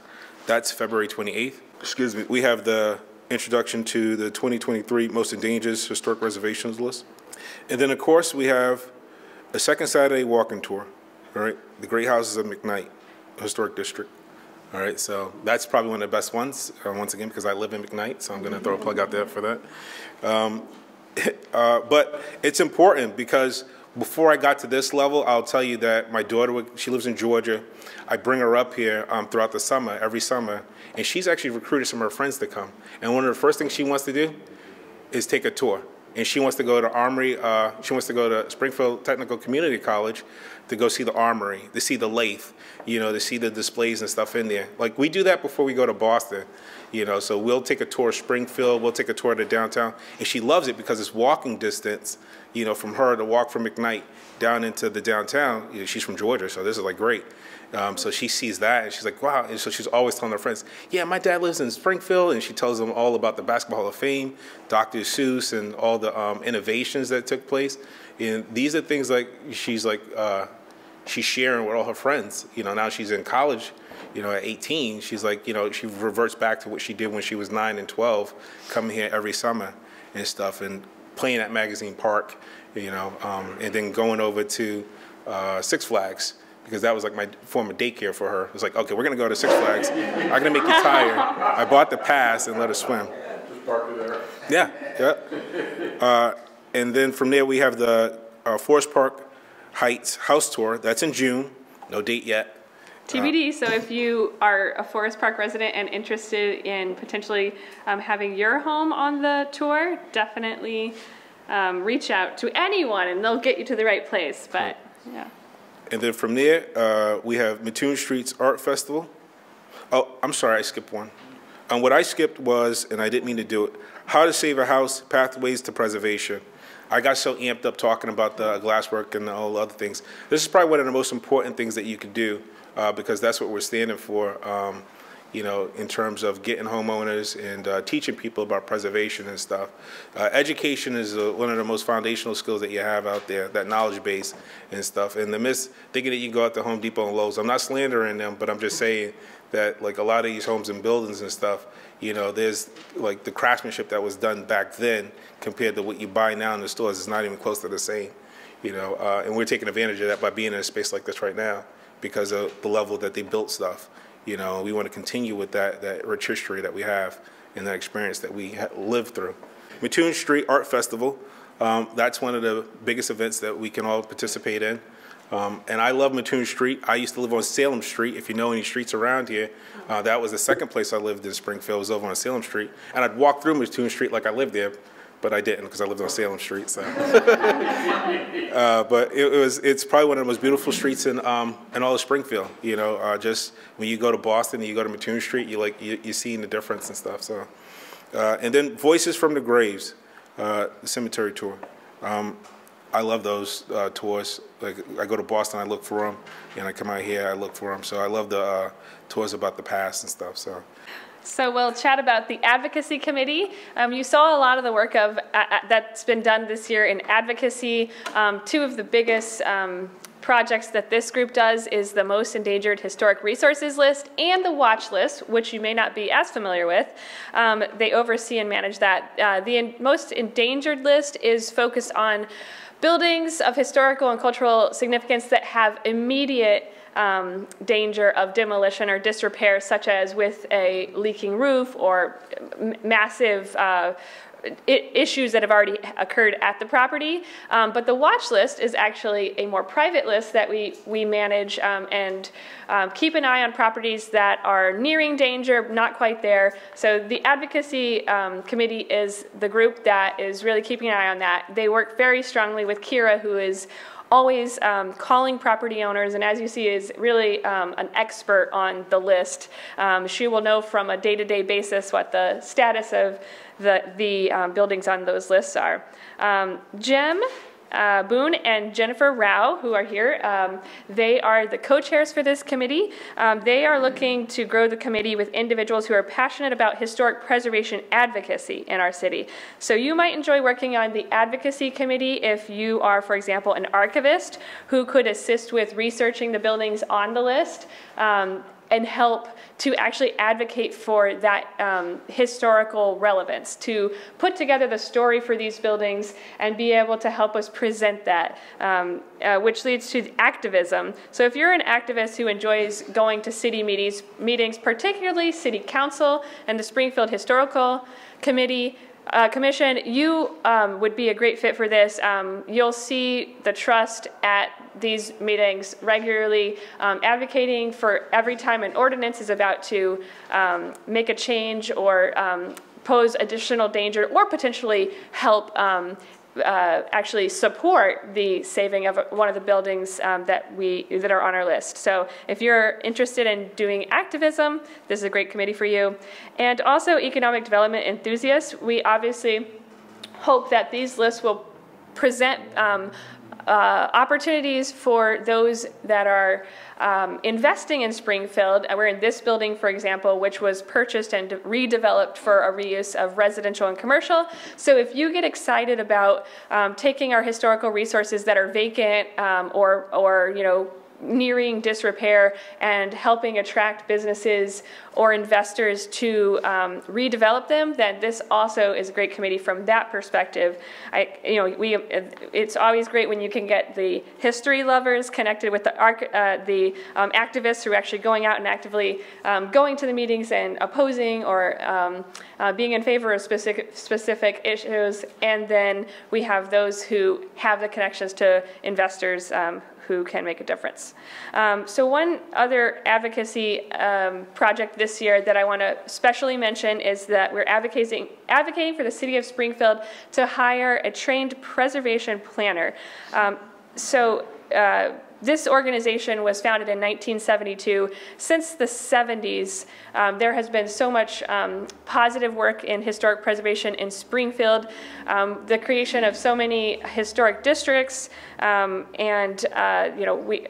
That's February 28th. Excuse me. We have the introduction to the 2023 Most Endangered Historic Reservations list. And then, of course, we have a second Saturday walking tour, all right, the Great Houses of McKnight Historic District. All right, so that's probably one of the best ones, once again, because I live in McKnight, so I'm going to throw a plug out there for that. But it's important because before I got to this level, I'll tell you that my daughter, she lives in Georgia. I bring her up here throughout the summer, every summer, and she's actually recruited some of her friends to come. And one of the first things she wants to do is take a tour. And she wants to go to Armory, she wants to go to Springfield Technical Community College to go see the Armory, to see the lathe, you know, to see the displays and stuff in there. Like, we do that before we go to Boston, you know, so we'll take a tour of Springfield, we'll take a tour of the downtown, and she loves it because it's walking distance, you know, from her to walk from McKnight down into the downtown. You know, she's from Georgia, so this is like great. So she sees that, and she's like, wow. And so she's always telling her friends, yeah, my dad lives in Springfield, and she tells them all about the Basketball Hall of Fame, Dr. Seuss, and all the innovations that took place. And these are things like she's sharing with all her friends. You know, now she's in college, you know, at 18, she's like, you know, she reverts back to what she did when she was 9 and 12, coming here every summer and stuff, and playing at Magazine Park, you know, and then going over to Six Flags, because that was like my former daycare for her. It was like, okay, we're gonna go to Six Flags. I'm gonna make you tired. I bought the pass and let her swim. Just park it there. Yeah. And then from there we have the Forest Park Heights house tour. That's in June. No date yet. TBD, so if you are a Forest Park resident and interested in potentially having your home on the tour, definitely reach out to anyone and they'll get you to the right place, but yeah. And then from there, we have Mattoon Street's Art Festival. Oh, I'm sorry, I skipped one. What I skipped was, and I didn't mean to do it, How to Save a House, Pathways to Preservation. I got so amped up talking about the glasswork and all the other things. This is probably one of the most important things that you could do because that's what we're standing for, you know, in terms of getting homeowners and teaching people about preservation and stuff. Education is one of the most foundational skills that you have out there, that knowledge base and stuff. And the myth, thinking that you can go out to Home Depot and Lowe's, I'm not slandering them, but I'm just saying that like a lot of these homes and buildings and stuff, you know, there's like the craftsmanship that was done back then compared to what you buy now in the stores is not even close to the same, you know, and we're taking advantage of that by being in a space like this right now because of the level that they built stuff. You know, we want to continue with that rich history that we have and that experience that we lived through. Mattoon Street Art Festival, that's one of the biggest events that we can all participate in. And I love Mattoon Street. I used to live on Salem Street. If you know any streets around here, that was the second place I lived in Springfield, was over on Salem Street. And I'd walk through Mattoon Street like I lived there, but I didn't because I lived on Salem Street. So, but it's probably one of the most beautiful streets in all of Springfield. You know, just when you go to Boston and you go to Mattoon Street, you see the difference and stuff. So, and then Voices from the Graves, the cemetery tour. I love those tours. Like I go to Boston, I look for them, and I come out here, I look for them. So I love the tours about the past and stuff. So we'll chat about the advocacy committee. You saw a lot of the work of that's been done this year in advocacy. Two of the biggest projects that this group does is the Most Endangered Historic Resources List and the Watch List, which you may not be as familiar with. They oversee and manage that. The Most Endangered List is focused on buildings of historical and cultural significance that have immediate danger of demolition or disrepair, such as with a leaking roof or massive issues that have already occurred at the property. But the watch list is actually a more private list that we manage and keep an eye on properties that are nearing danger, not quite there. So the advocacy committee is the group that is really keeping an eye on that. They work very strongly with Kira, who is always calling property owners, and as you see is really an expert on the list. She will know from a day-to-day basis what the status of the buildings on those lists are. Jem Boone and Jennifer Rao, who are here, they are the co-chairs for this committee. They are looking to grow the committee with individuals who are passionate about historic preservation advocacy in our city. So you might enjoy working on the advocacy committee if you are, for example, an archivist who could assist with researching the buildings on the list and help to actually advocate for that historical relevance, to put together the story for these buildings and be able to help us present that, which leads to activism. So if you're an activist who enjoys going to city meetings, particularly city council and the Springfield Historical Commission, you would be a great fit for this. You'll see the trust at these meetings regularly advocating for every time an ordinance is about to make a change or pose additional danger or potentially help actually support the saving of one of the buildings that are on our list. So if you're interested in doing activism, this is a great committee for you. And also economic development enthusiasts, we obviously hope that these lists will present opportunities for those that are investing in Springfield. We're in this building, for example, which was purchased and redeveloped for a reuse of residential and commercial. So if you get excited about taking our historical resources that are vacant or nearing disrepair and helping attract businesses or investors to redevelop them, then this also is a great committee from that perspective. It's always great when you can get the history lovers connected with the activists who are actually going out and actively going to the meetings and opposing or being in favor of specific issues, and then we have those who have the connections to investors who can make a difference. So one other advocacy project this year that I want to specially mention is that we're advocating for the city of Springfield to hire a trained preservation planner. This organization was founded in 1972. Since the 70s, there has been so much positive work in historic preservation in Springfield, the creation of so many historic districts, and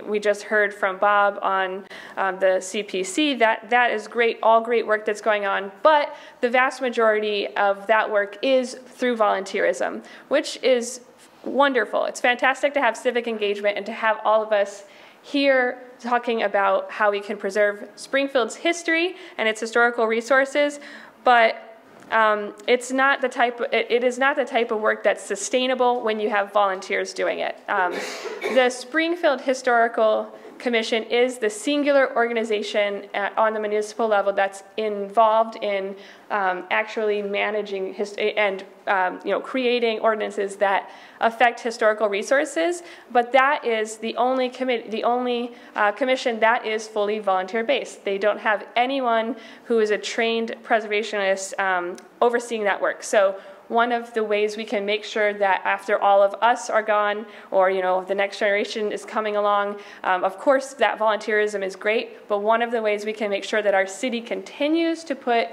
we just heard from Bob on the CPC. That is great, all great work that's going on, but the vast majority of that work is through volunteerism, which is wonderful. It's fantastic to have civic engagement and to have all of us here talking about how we can preserve Springfield's history and its historical resources, but it is not the type of work that's sustainable when you have volunteers doing it. The Springfield Historical Commission is the singular organization on the municipal level that's involved in actually managing and creating ordinances that affect historical resources. But that is the only commission that is fully volunteer-based. They don't have anyone who is a trained preservationist overseeing that work. So one of the ways we can make sure that after all of us are gone, or the next generation is coming along, of course that volunteerism is great, but one of the ways we can make sure that our city continues to put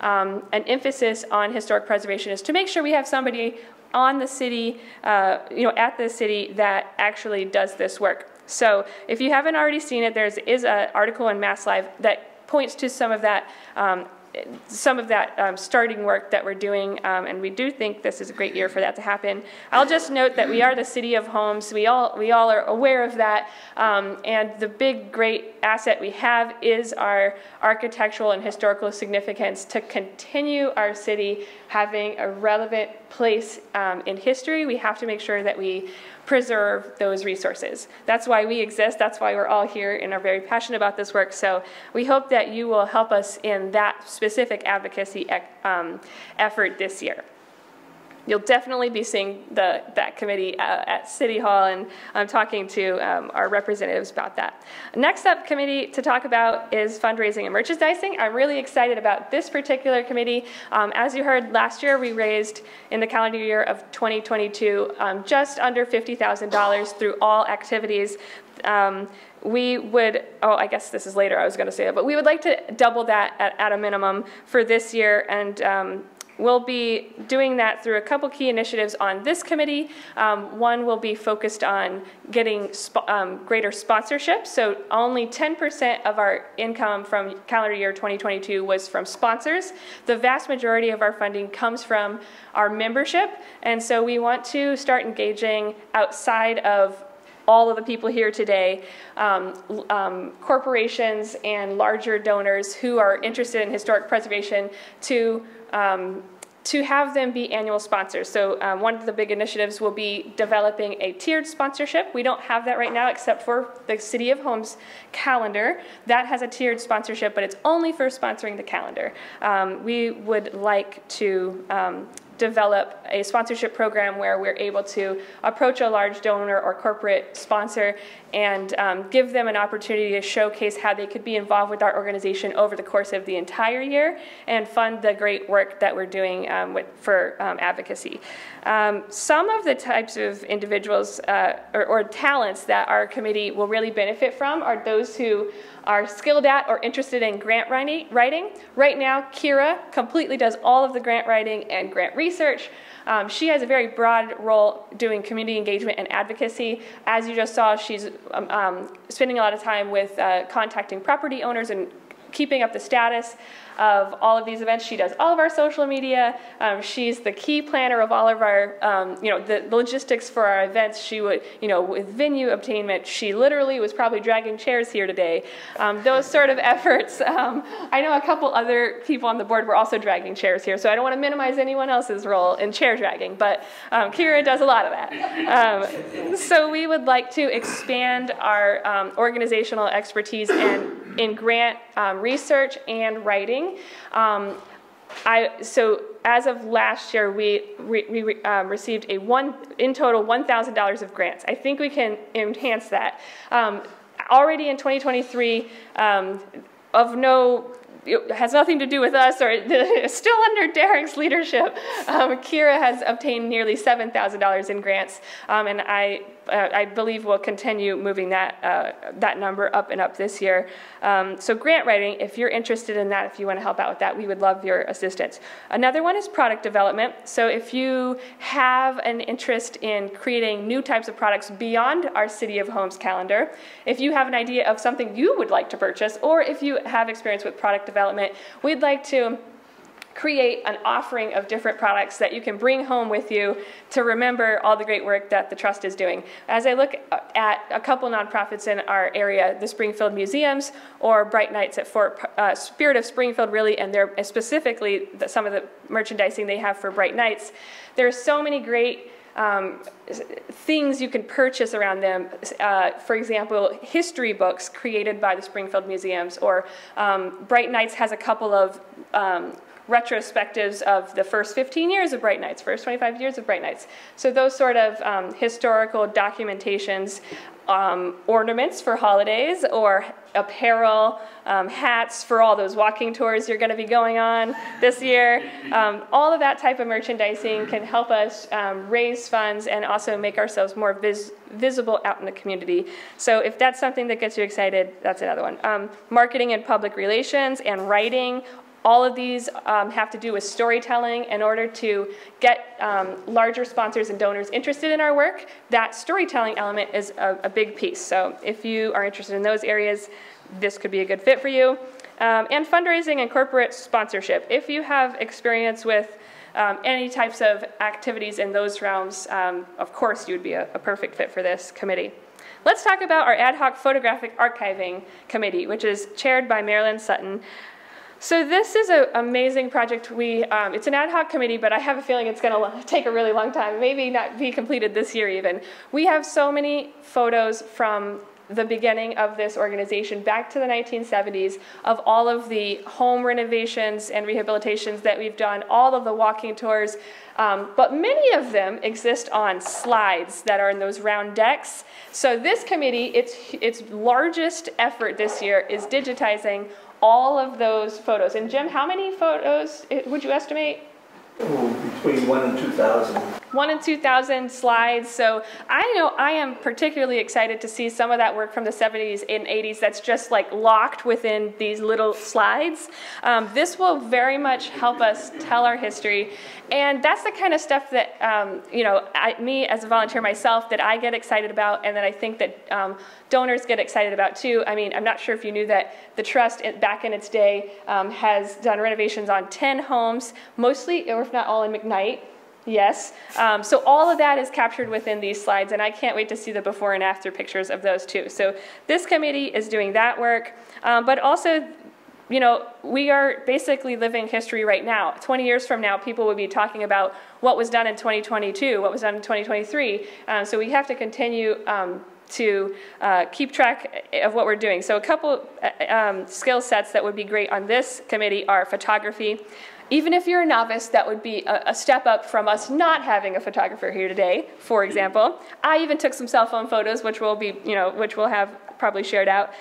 an emphasis on historic preservation is to make sure we have somebody on the city, at the city that actually does this work. So if you haven't already seen it, there is an article in Mass Live that points to some of that starting work that we're doing, and we do think this is a great year for that to happen. I'll just note that we are the city of homes. We all are aware of that, and the big, great asset we have is our architectural and historical significance to continue our city having a relevant place in history, we have to make sure that we preserve those resources. That's why we exist. That's why we're all here and are very passionate about this work. So we hope that you will help us in that specific advocacy effort this year. You'll definitely be seeing that committee at City Hall, and I'm talking to our representatives about that. Next up committee to talk about is fundraising and merchandising. I'm really excited about this particular committee. As you heard, last year we raised, in the calendar year of 2022, just under $50,000 through all activities. We would, I guess this is later, I was going to say it, but we would like to double that at a minimum for this year, and we'll be doing that through a couple key initiatives on this committee. One will be focused on getting greater sponsorship. So only 10% of our income from calendar year 2022 was from sponsors. The vast majority of our funding comes from our membership. And so we want to start engaging outside of all of the people here today, corporations and larger donors who are interested in historic preservation to have them be annual sponsors. So one of the big initiatives will be developing a tiered sponsorship. We don't have that right now except for the City of Homes calendar. That has a tiered sponsorship, but it's only for sponsoring the calendar. We would like to develop a sponsorship program where we're able to approach a large donor or corporate sponsor and give them an opportunity to showcase how they could be involved with our organization over the course of the entire year and fund the great work that we're doing for advocacy. Some of the types of individuals or talents that our committee will really benefit from are those who are skilled at or interested in grant writing. Right now, Kira completely does all of the grant writing and grant research. She has a very broad role doing community engagement and advocacy. As you just saw, she's spending a lot of time with contacting property owners and keeping up the status of all of these events. She does all of our social media. She's the key planner of all of our, the logistics for our events. She would, with venue obtainment, she literally was probably dragging chairs here today. Those sort of efforts. I know a couple other people on the board were also dragging chairs here, so I don't want to minimize anyone else's role in chair dragging, but Kira does a lot of that. So we would like to expand our organizational expertise in grant research and writing. So as of last year, we received in total $1,000 of grants. I think we can enhance that. Already in 2023, it has nothing to do with us, or still under Derek's leadership, Kira has obtained nearly $7,000 in grants, and I believe we'll continue moving that number up and up this year. So grant writing, if you're interested in that, if you want to help out with that, we would love your assistance. Another one is product development. So if you have an interest in creating new types of products beyond our City of Homes calendar, if you have an idea of something you would like to purchase, or if you have experience with product development, we'd like to create an offering of different products that you can bring home with you to remember all the great work that the Trust is doing. As I look at a couple nonprofits in our area, the Springfield Museums or Bright Nights at Spirit of Springfield, really, and they're specifically some of the merchandising they have for Bright Nights, there are so many great things you can purchase around them. For example, history books created by the Springfield Museums, or Bright Nights has a couple of retrospectives of the first 15 years of Bright Nights, first 25 years of Bright Nights. So those sort of historical documentations, ornaments for holidays, or apparel, hats for all those walking tours you're going to be going on this year. All of that type of merchandising can help us raise funds and also make ourselves more visible out in the community. So if that's something that gets you excited, that's another one. Marketing and public relations and writing. All of these have to do with storytelling. In order to get larger sponsors and donors interested in our work, that storytelling element is a big piece. So if you are interested in those areas, this could be a good fit for you. And fundraising and corporate sponsorship. If you have experience with any types of activities in those realms, of course you would be a perfect fit for this committee. Let's talk about our ad hoc photographic archiving committee, which is chaired by Marilyn Sutton. So this is an amazing project. It's an ad hoc committee, but I have a feeling it's going to take a really long time, maybe not be completed this year even. We have so many photos from the beginning of this organization back to the 1970s of all of the home renovations and rehabilitations that we've done, all of the walking tours, but many of them exist on slides that are in those round decks. So this committee, its largest effort this year is digitizing all of those photos. And Jim, how many photos would you estimate? Between 1 and 2,000. 1 and 2,000 slides. So I know I am particularly excited to see some of that work from the 70s and 80s that's just like locked within these little slides. This will very much help us tell our history. And that's the kind of stuff that, me as a volunteer myself, that I get excited about, and that I think that donors get excited about too. I mean, I'm not sure if you knew that the Trust, back in its day, has done renovations on 10 homes, mostly, or if not all, in McKnight. Yes. So all of that is captured within these slides, and I can't wait to see the before and after pictures of those too. So this committee is doing that work, but also, we are basically living history right now. 20 years from now, people will be talking about what was done in 2022, what was done in 2023. So we have to continue to keep track of what we're doing. So a couple skill sets that would be great on this committee are photography. Even if you're a novice, that would be a step up from us not having a photographer here today, for example. I even took some cell phone photos, which will be, which we'll have probably shared out.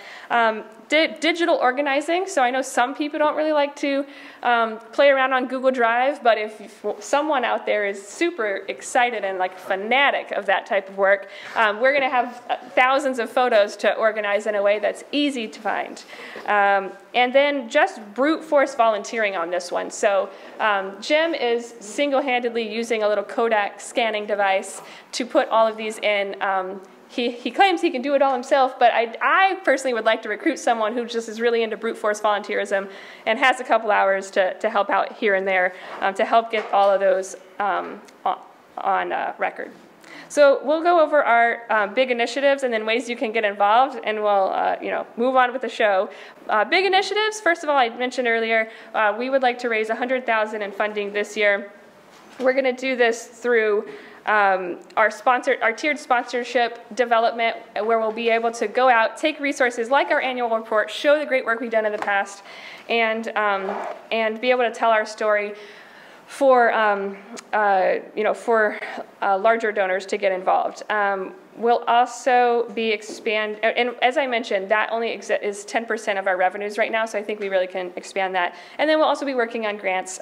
Digital organizing, so I know some people don't really like to play around on Google Drive, but if someone out there is super excited and like fanatic of that type of work, we're going to have thousands of photos to organize in a way that's easy to find. And then just brute force volunteering on this one. So Jim is single-handedly using a little Kodak scanning device to put all of these in. He claims he can do it all himself, but I personally would like to recruit someone who just is really into brute force volunteerism and has a couple hours to help out here and there to help get all of those on record. So we'll go over our big initiatives and then ways you can get involved, and we'll move on with the show. Big initiatives, first of all, I mentioned earlier, we would like to raise $100,000 in funding this year. We're going to do this through our tiered sponsorship development, where we'll be able to go out, take resources like our annual report, show the great work we've done in the past, and be able to tell our story for larger donors to get involved. We'll also be and as I mentioned, that only is 10% of our revenues right now, so I think we really can expand that. And then we'll also be working on grants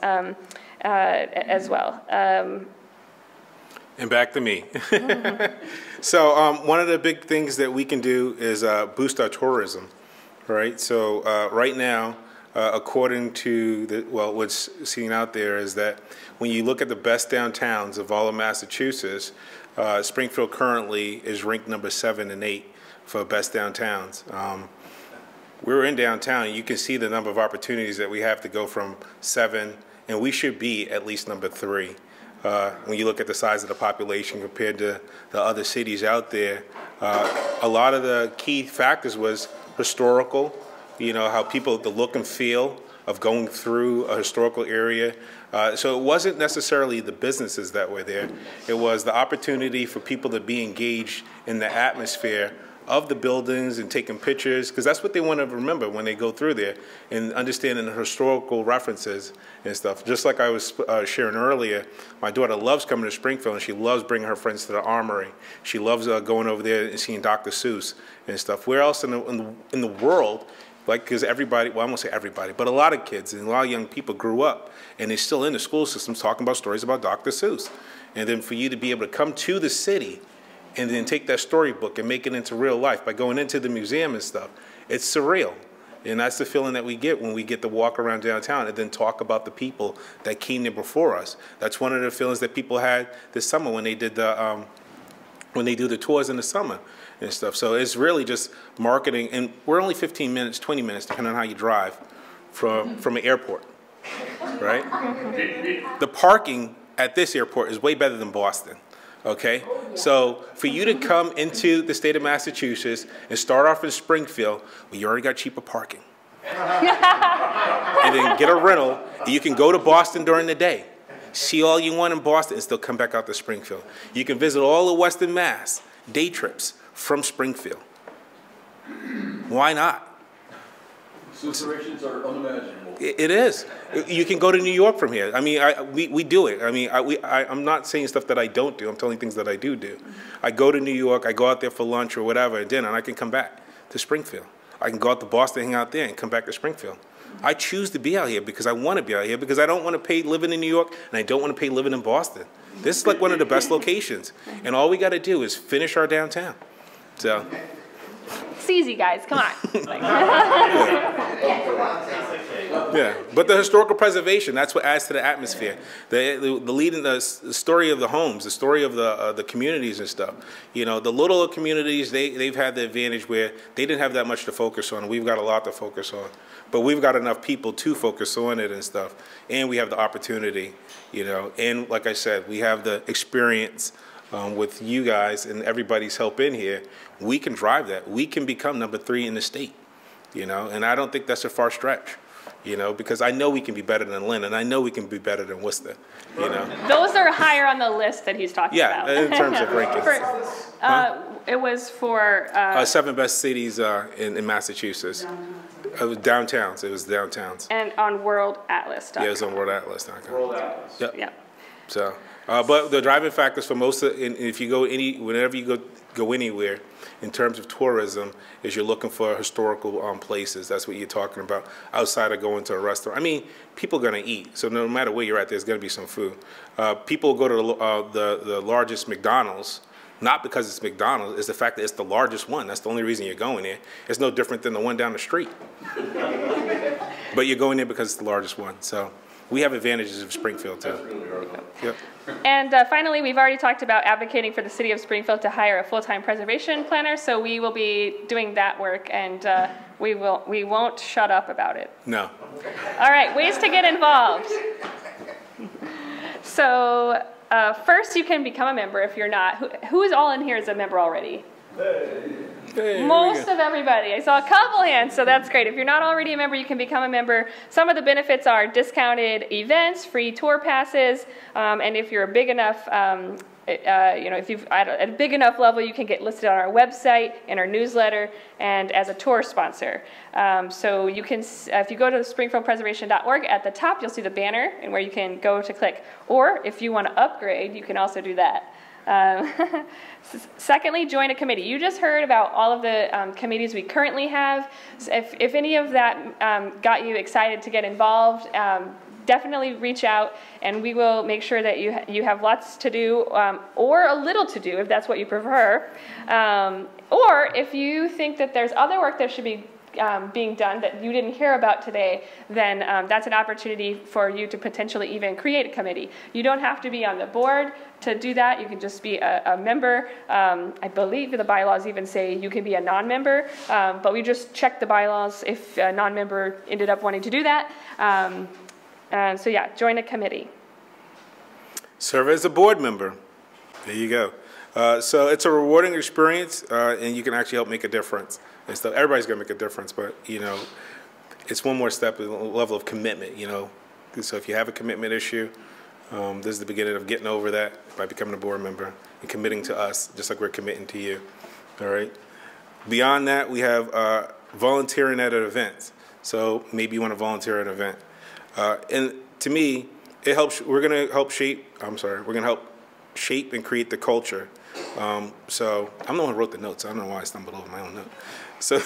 as well. And back to me. So one of the big things that we can do is boost our tourism, right? So right now, according to what's seen out there is that when you look at the best downtowns of all of Massachusetts, Springfield currently is ranked number 7 and 8 for best downtowns. We're in downtown, and you can see the number of opportunities that we have to go from 7, and we should be at least number 3. When you look at the size of the population compared to the other cities out there, a lot of the key factors was historical, how people, the look and feel of going through a historical area. So it wasn't necessarily the businesses that were there. It was the opportunity for people to be engaged in the atmosphere of the buildings and taking pictures, because that's what they want to remember when they go through there, and understanding the historical references and stuff. Just like I was sharing earlier, my daughter loves coming to Springfield, and she loves bringing her friends to the Armory. She loves going over there and seeing Dr. Seuss and stuff. Where else in the world, like, because everybody, well, I won't say everybody, but a lot of kids and a lot of young people grew up, and they're still in the school systems talking about stories about Dr. Seuss. And then for you to be able to come to the city and then take that storybook and make it into real life by going into the museum and stuff, it's surreal. And that's the feeling that we get when we get to walk around downtown and then talk about the people that came there before us. That's one of the feelings that people had this summer when they did the when they do the tours in the summer and stuff. So it's really just marketing, and we're only 15 minutes, 20 minutes, depending on how you drive from an airport, right? The parking at this airport is way better than Boston. Okay, so for you to come into the state of Massachusetts and start off in Springfield, well, you already got cheaper parking. and then get a rental. And you can go to Boston during the day, see all you want in Boston, and still come back out to Springfield. You can visit all of Western Mass, day trips from Springfield. Why not? Situations are unimaginable. It is. You can go to New York from here. I mean, we do it. I mean, I'm not saying stuff that I don't do. I'm telling things that I do. I go to New York. I go out there for lunch or whatever, and dinner, and I can come back to Springfield. I can go out to Boston, hang out there, and come back to Springfield. I choose to be out here because I want to be out here, because I don't want to pay living in New York, and I don't want to pay living in Boston. This is like one of the best locations, and all we got to do is finish our downtown. So. It's easy, guys. Come on. Yeah, but the historical preservation, that's what adds to the atmosphere. The story of the homes, the story of the communities and stuff. You know, the little communities, they've had the advantage where they didn't have that much to focus on. We've got a lot to focus on. But we've got enough people to focus on it and stuff. And we have the opportunity, you know. And like I said, we have the experience with you guys and everybody's help in here. We can drive that. We can become number 3 in the state, you know. And I don't think that's a far stretch. You know, because I know we can be better than Lynn, and I know we can be better than Worcester, you know. Those are higher on the list that he's talking about. Yeah, in terms of rankings. It was for... 7 best cities in Massachusetts. It was downtowns. It was downtowns. And on World Atlas. Yeah, it was on World Atlas.com. World Atlas. Yep. Yeah. So, but the driving factors for most of, if you go whenever you go anywhere, in terms of tourism, is you're looking for historical places. That's what you're talking about, outside of going to a restaurant. I mean, people are going to eat, so no matter where you're at, there's going to be some food. People go to the largest McDonald's, not because it's McDonald's, it's the fact that it's the largest one. That's the only reason you're going there. It's no different than the one down the street. But you're going there because it's the largest one. So we have advantages of Springfield, too. Yep. And finally, we've already talked about advocating for the city of Springfield to hire a full-time preservation planner, so we will be doing that work, and we won't shut up about it. No. All right, ways to get involved. So first, you can become a member if you're not. Who is all in here is a member already? Hey, Most of everybody. I saw a couple hands, so that's great. If you're not already a member, you can become a member. Some of the benefits are discounted events, free tour passes, and if you're big enough, you know, if you've at a big enough level, you can get listed on our website, in our newsletter, and as a tour sponsor. So you can, if you go to springfieldpreservation.org, at the top you'll see the banner and where you can go to click. Or if you want to upgrade, you can also do that. Secondly, join a committee. You just heard about all of the committees we currently have. So if any of that got you excited to get involved, definitely reach out, and we will make sure that you have lots to do, or a little to do if that's what you prefer. Or if you think that there's other work that should be being done that you didn't hear about today, then that's an opportunity for you to potentially even create a committee. You don't have to be on the board to do that. You can just be a member. I believe the bylaws even say you can be a non-member, but we just checked the bylaws if a non-member ended up wanting to do that. So yeah, join a committee. Serve as a board member. There you go. So it's a rewarding experience, and you can actually help make a difference. And stuff. Everybody's gonna make a difference, but you know, it's one more step in the level of commitment. You know, so if you have a commitment issue, this is the beginning of getting over that by becoming a board member and committing to us, just like we're committing to you. All right. Beyond that, we have volunteering at an event. So maybe you want to volunteer at an event, and to me, it helps. We're gonna help shape. We're gonna help shape and create the culture. So I'm the one who wrote the notes. I don't know why I stumbled over my own note. So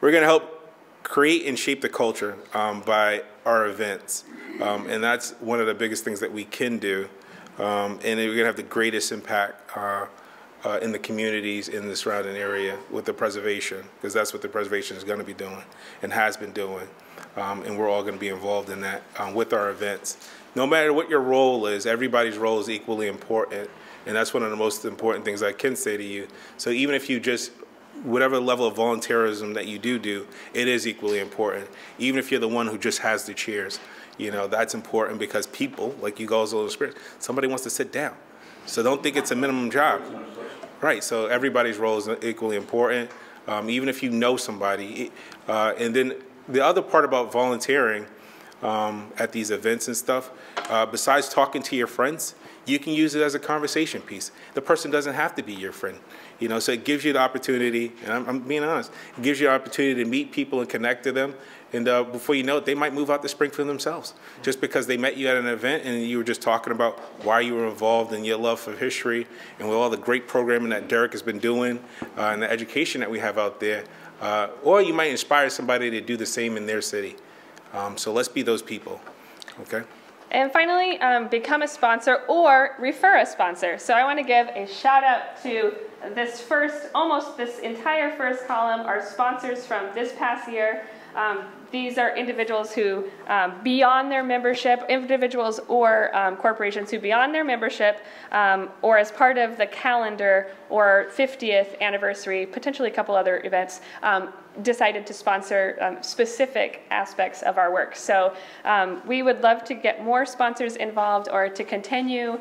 we're going to help create and shape the culture by our events. And that's one of the biggest things that we can do. And we're going to have the greatest impact in the communities in the surrounding area with the preservation, because that's what the preservation is going to be doing and has been doing. And we're all going to be involved in that with our events. No matter what your role is, everybody's role is equally important. And that's one of the most important things I can say to you. So even if you just, whatever level of volunteerism that you do, it is equally important. Even if you're the one who just has the chairs, you know, that's important, because people, like you guys all experience, somebody wants to sit down. So don't think it's a minimum job. Right, so everybody's role is equally important. Even if you know somebody, and then the other part about volunteering at these events and stuff, besides talking to your friends, you can use it as a conversation piece. The person doesn't have to be your friend, you know, so it gives you the opportunity, and I'm being honest, it gives you the opportunity to meet people and connect to them, and before you know it, they might move out to Springfield themselves, just because they met you at an event and you were just talking about why you were involved and your love for history, and with all the great programming that Derek has been doing, and the education that we have out there, or you might inspire somebody to do the same in their city. So let's be those people, okay? And finally, become a sponsor or refer a sponsor. So I want to give a shout out to this first, almost this entire first column are sponsors from this past year. These are individuals who, beyond their membership, individuals or corporations who beyond their membership or as part of the calendar or 50th anniversary, potentially a couple other events, decided to sponsor specific aspects of our work. So we would love to get more sponsors involved or to continue.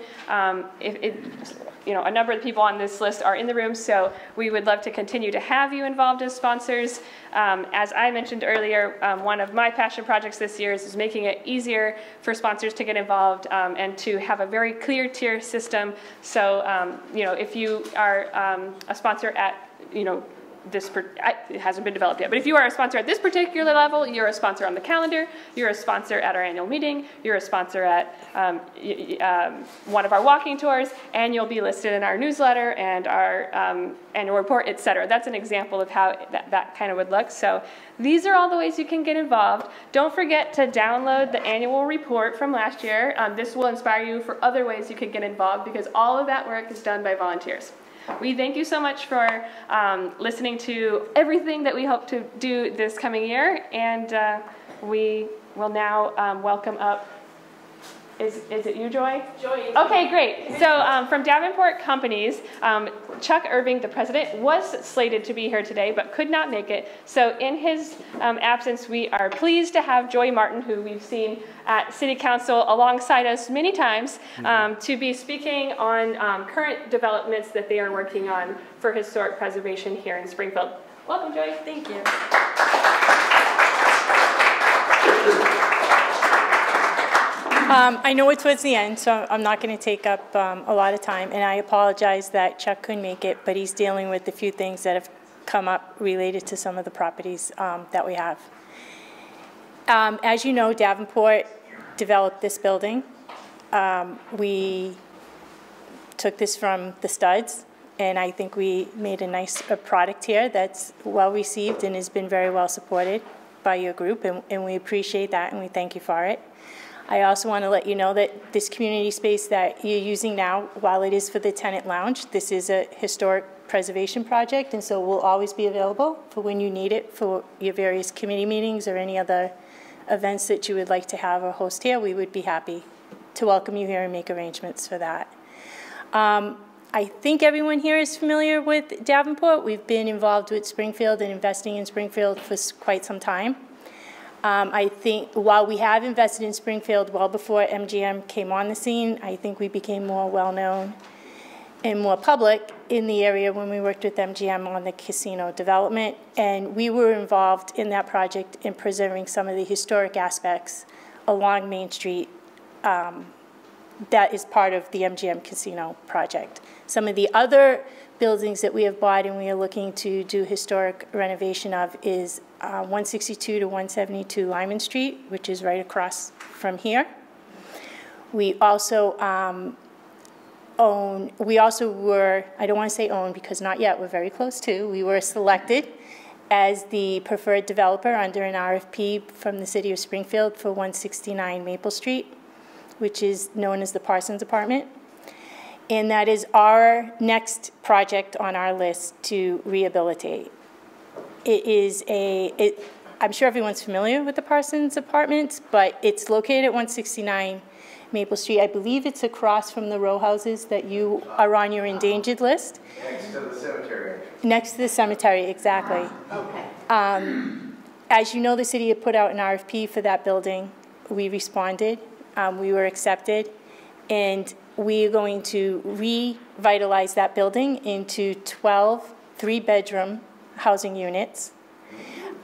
You know, a number of the people on this list are in the room, so we would love to continue to have you involved as sponsors. As I mentioned earlier, one of my passion projects this year is making it easier for sponsors to get involved and to have a very clear tier system. So, you know, if you are a sponsor at, you know, it hasn't been developed yet, but if you are a sponsor at this particular level, you're a sponsor on the calendar, you're a sponsor at our annual meeting, you're a sponsor at one of our walking tours, and you'll be listed in our newsletter and our annual report, etc. That's an example of how that kind of would look. So these are all the ways you can get involved. Don't forget to download the annual report from last year. This will inspire you for other ways you can get involved because all of that work is done by volunteers. We thank you so much for listening to everything that we hope to do this coming year, and we will now welcome up, is it you, Joy? Joy. Okay, great. So from Davenport Companies, Chuck Irving, the president, was slated to be here today, but could not make it. So in his absence, we are pleased to have Joy Martin, who we've seen at City Council alongside us many times, to be speaking on current developments that they are working on for historic preservation here in Springfield. Welcome, Joy. Thank you. I know it's towards the end, so I'm not going to take up a lot of time, and I apologize that Chuck couldn't make it, but he's dealing with a few things that have come up related to some of the properties that we have. As you know, Davenport developed this building. We took this from the studs, and I think we made a nice product here that's well received and has been very well supported by your group, and we appreciate that and we thank you for it. I also want to let you know that this community space that you're using now, while it is for the tenant lounge, this is a historic preservation project, and so will always be available for when you need it for your various committee meetings or any other events that you would like to have or host here. We would be happy to welcome you here and make arrangements for that. I think everyone here is familiar with Davenport. We've been involved with Springfield and investing in Springfield for quite some time. I think while we have invested in Springfield well before MGM came on the scene, I think we became more well-known and more public in the area when we worked with MGM on the casino development. And we were involved in that project in preserving some of the historic aspects along Main Street that is part of the MGM casino project. Some of the other buildings that we have bought and we are looking to do historic renovation of is 162 to 172 Lyman Street, which is right across from here. We also were, I don't want to say own because not yet, we're very close to, we were selected as the preferred developer under an RFP from the City of Springfield for 169 Maple Street, which is known as the Parsons Apartment. And that is our next project on our list to rehabilitate. It is I'm sure everyone's familiar with the Parsons Apartments, but it's located at 169 Maple Street. I believe it's across from the row houses that you are on your endangered list. Next to the cemetery. Next to the cemetery, exactly. Okay. As you know, the city had put out an RFP for that building. We responded. We were accepted. And we are going to revitalize that building into 12 three-bedroom housing units.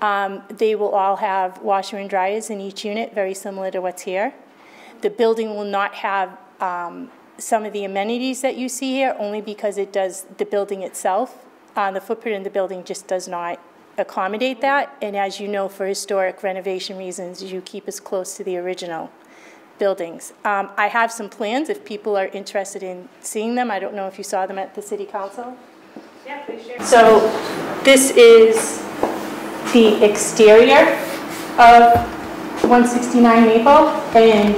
They will all have washer and dryers in each unit, very similar to what's here. The building will not have some of the amenities that you see here, only because it does, the building itself, the footprint of the building just does not accommodate that. And as you know, for historic renovation reasons, you keep as close to the original buildings. I have some plans if people are interested in seeing them. I don't know if you saw them at the City Council. Yeah, please share. So this is the exterior of 169 Maple, and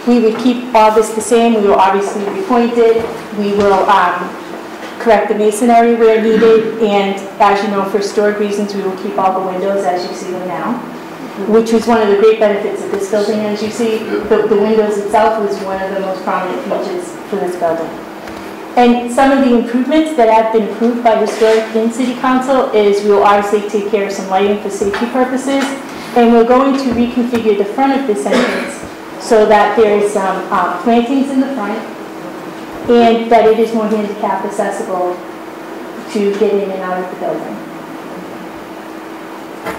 we would keep all this the same. We will obviously repoint it. We will correct the masonry where needed, and as you know, for historic reasons, we will keep all the windows as you see them now, which was one of the great benefits of this building. As you see, the windows itself was one of the most prominent features for this building. And some of the improvements that have been approved by Historic in City Council is we will obviously take care of some lighting for safety purposes, and we're going to reconfigure the front of this entrance so that there's some plantings in the front and that it is more handicap accessible to get in and out of the building.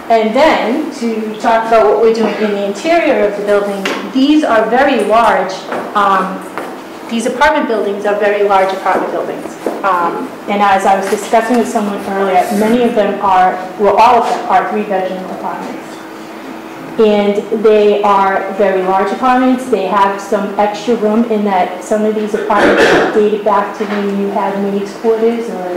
And then to talk about what we're doing in the interior of the building, these are very large. These apartment buildings are very large apartment buildings. And as I was discussing with someone earlier, many of them are, well, all of them are 3-bedroom apartments. And they are very large apartments. They have some extra room in that some of these apartments are dated back to when you had maids' quarters or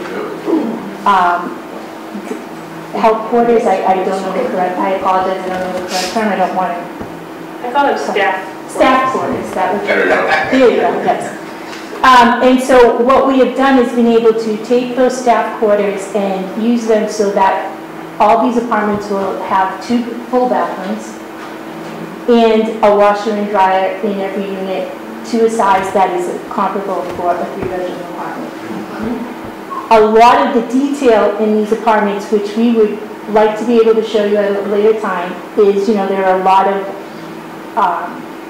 health quarters. I don't know the correct, I apologize, I don't know the correct term. I don't want to. I thought it was staff. Staff quarters, that was there you go, yes. And so what we have done is been able to take those staff quarters and use them so that all these apartments will have 2 full bathrooms and a washer and dryer in every unit to a size that is comparable for a 3-bedroom apartment. A lot of the detail in these apartments, which we would like to be able to show you at a later time, is, you know, there are a lot of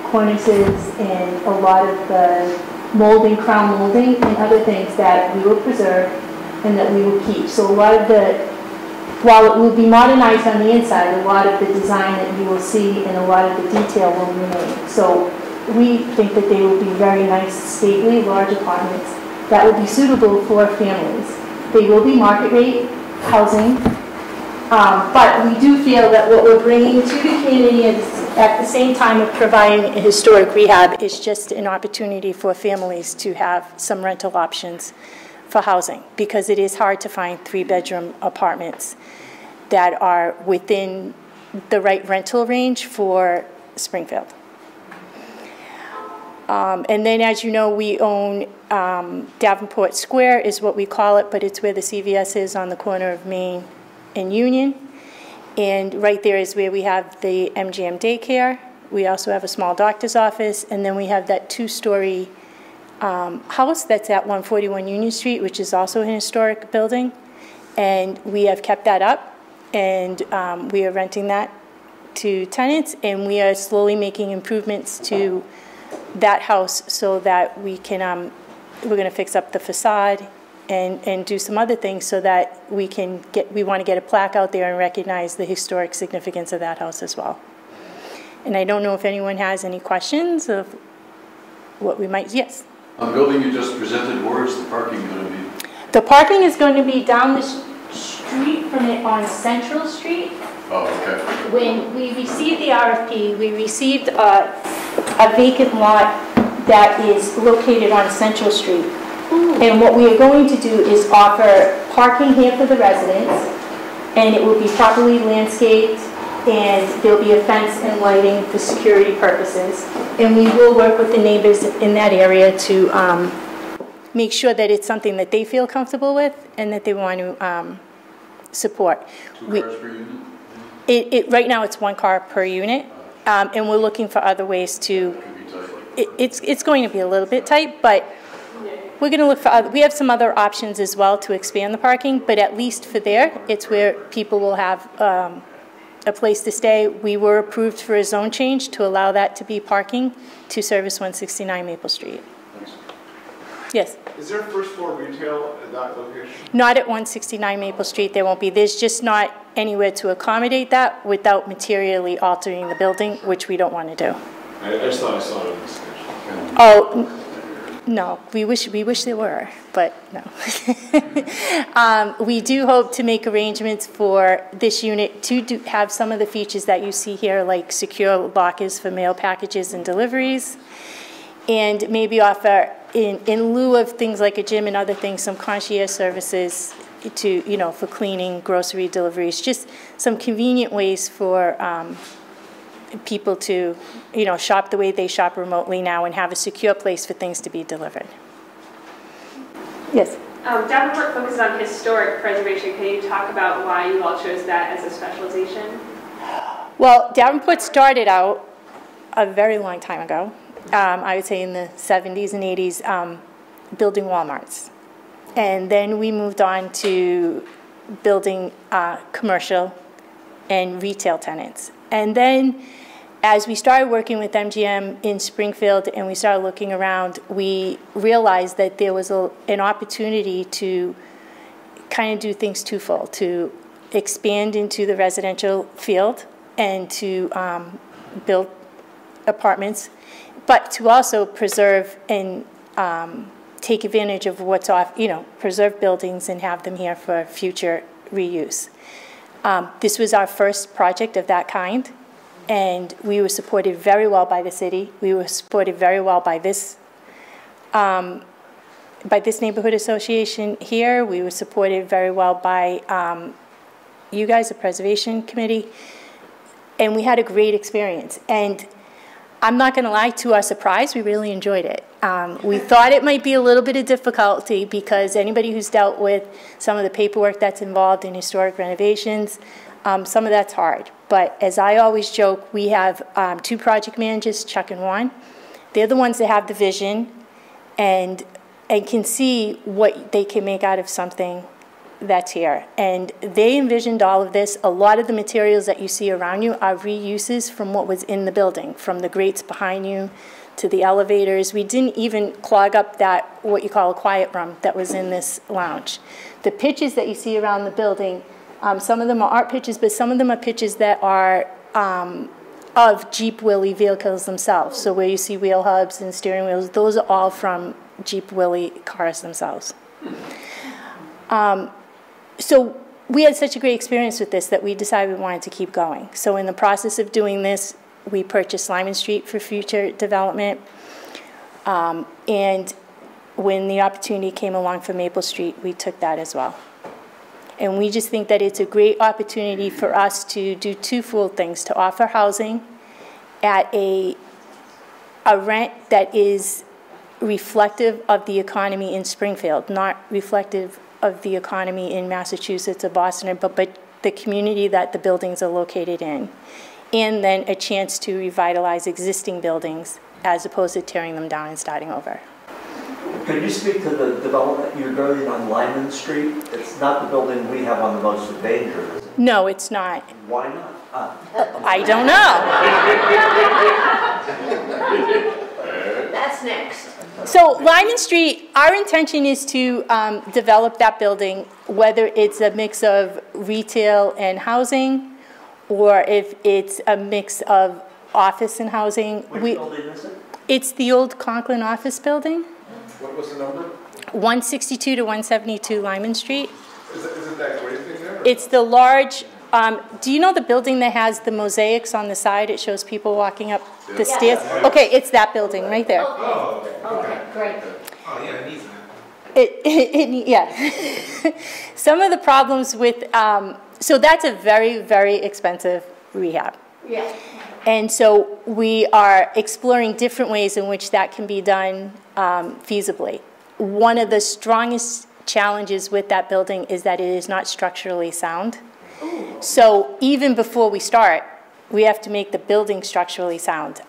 cornices and a lot of the molding, crown molding, and other things that we will preserve and that we will keep. So a lot of the, while it will be modernized on the inside, a lot of the design that you will see and a lot of the detail will remain. So we think that they will be very nice, stately, large apartments that will be suitable for families. They will be market rate housing, but we do feel that what we're bringing to the community is, at the same time of providing a historic rehab, is just an opportunity for families to have some rental options for housing, because it is hard to find 3-bedroom apartments that are within the right rental range for Springfield. And then, as you know, we own Davenport Square is what we call it, but it's where the CVS is on the corner of Main and Union. And right there is where we have the MGM daycare. We also have a small doctor's office, and then we have that 2-story house that's at 141 Union Street, which is also an historic building. And we have kept that up, and we are renting that to tenants, and we are slowly making improvements to that house so that we can, we're going to fix up the facade and do some other things so that we can get, we want to get a plaque out there and recognize the historic significance of that house as well. And I don't know if anyone has any questions of what we might, yes? On the building you just presented, where is the parking going to be? The parking is going to be down the street from it on Central Street. Oh, okay. When we received the RFP, we received a vacant lot that is located on Central Street. And what we are going to do is offer parking here for the residents, and it will be properly landscaped, and there'll be a fence and lighting for security purposes. And we will work with the neighbors in that area to make sure that it's something that they feel comfortable with and that they want to support. 2 cars per unit? Right now it's 1 car per unit, and we're looking for other ways to, it's going to be a little bit tight, but we're going to look for other, we have some other options as well to expand the parking, but at least for there, it's where people will have a place to stay. We were approved for a zone change to allow that to be parking to service 169 Maple Street. Thanks. Yes? Is there first floor retail at that location? Not at 169 Maple Street, there won't be. There's just not anywhere to accommodate that without materially altering the building, which we don't want to do. I just thought I saw it in the sketch. Oh, no, we wish there were, but no. We do hope to make arrangements for this unit to have some of the features that you see here, like secure lockers for mail packages and deliveries, and maybe offer, in lieu of things like a gym and other things, some concierge services to, for cleaning, grocery deliveries, just some convenient ways for people to, shop the way they shop remotely now and have a secure place for things to be delivered. Yes? Davenport focuses on historic preservation. Can you talk about why you all chose that as a specialization? Well, Davenport started out a very long time ago, I would say in the 70s and 80s, building Walmarts. And then we moved on to building commercial and retail tenants. And then as we started working with MGM in Springfield and we started looking around, we realized that there was an opportunity to kind of do things twofold, to expand into the residential field and to build apartments, but to also preserve and take advantage of what's off, preserve buildings and have them here for future reuse. This was our first project of that kind, and we were supported very well by the city. We were supported very well by this neighborhood association here. We were supported very well by you guys, the Preservation Committee, and we had a great experience. And I'm not going to lie, to our surprise, we really enjoyed it. We thought it might be a little bit of difficulty because anybody who's dealt with some of the paperwork that's involved in historic renovations, some of that's hard. But as I always joke, we have two project managers, Chuck and Juan. They're the ones that have the vision and can see what they can make out of something that's here. And they envisioned all of this. A lot of the materials that you see around you are reuses from what was in the building, from the grates behind you to the elevators. We didn't even clog up that, what you call a quiet room that was in this lounge. The pitches that you see around the building, some of them are art pitches, but some of them are pitches that are of Jeep Willy vehicles themselves. So where you see wheel hubs and steering wheels, those are all from Jeep Willy cars themselves. So we had such a great experience with this that we decided we wanted to keep going. So in the process of doing this, we purchased Lyman Street for future development. And when the opportunity came along for Maple Street, we took that as well. And we just think that it's a great opportunity for us to do twofold things, to offer housing at a rent that is reflective of the economy in Springfield, not reflective of the economy in Massachusetts or Boston, but the community that the buildings are located in. And then a chance to revitalize existing buildings as opposed to tearing them down and starting over. Could you speak to the development you're building on Lyman Street? It's not the building we have on the most of danger, is it? No, it's not. Why not? I don't know. That's next. So Lyman Street, our intention is to develop that building, whether it's a mix of retail and housing, or if it's a mix of office and housing. Which building is it? It's the old Conklin office building. What was the number? 162 to 172 Lyman Street. Is it that great thing there? It's the large, do you know the building that has the mosaics on the side? It shows people walking up the stairs. Okay, it's that building right there. Oh, okay, great. Oh, yeah, it needs that. Yeah. Some of the problems with, so that's a very, very expensive rehab. Yeah. And so we are exploring different ways in which that can be done feasibly. One of the strongest challenges with that building is that it is not structurally sound. Ooh. So even before we start, we have to make the building structurally sound.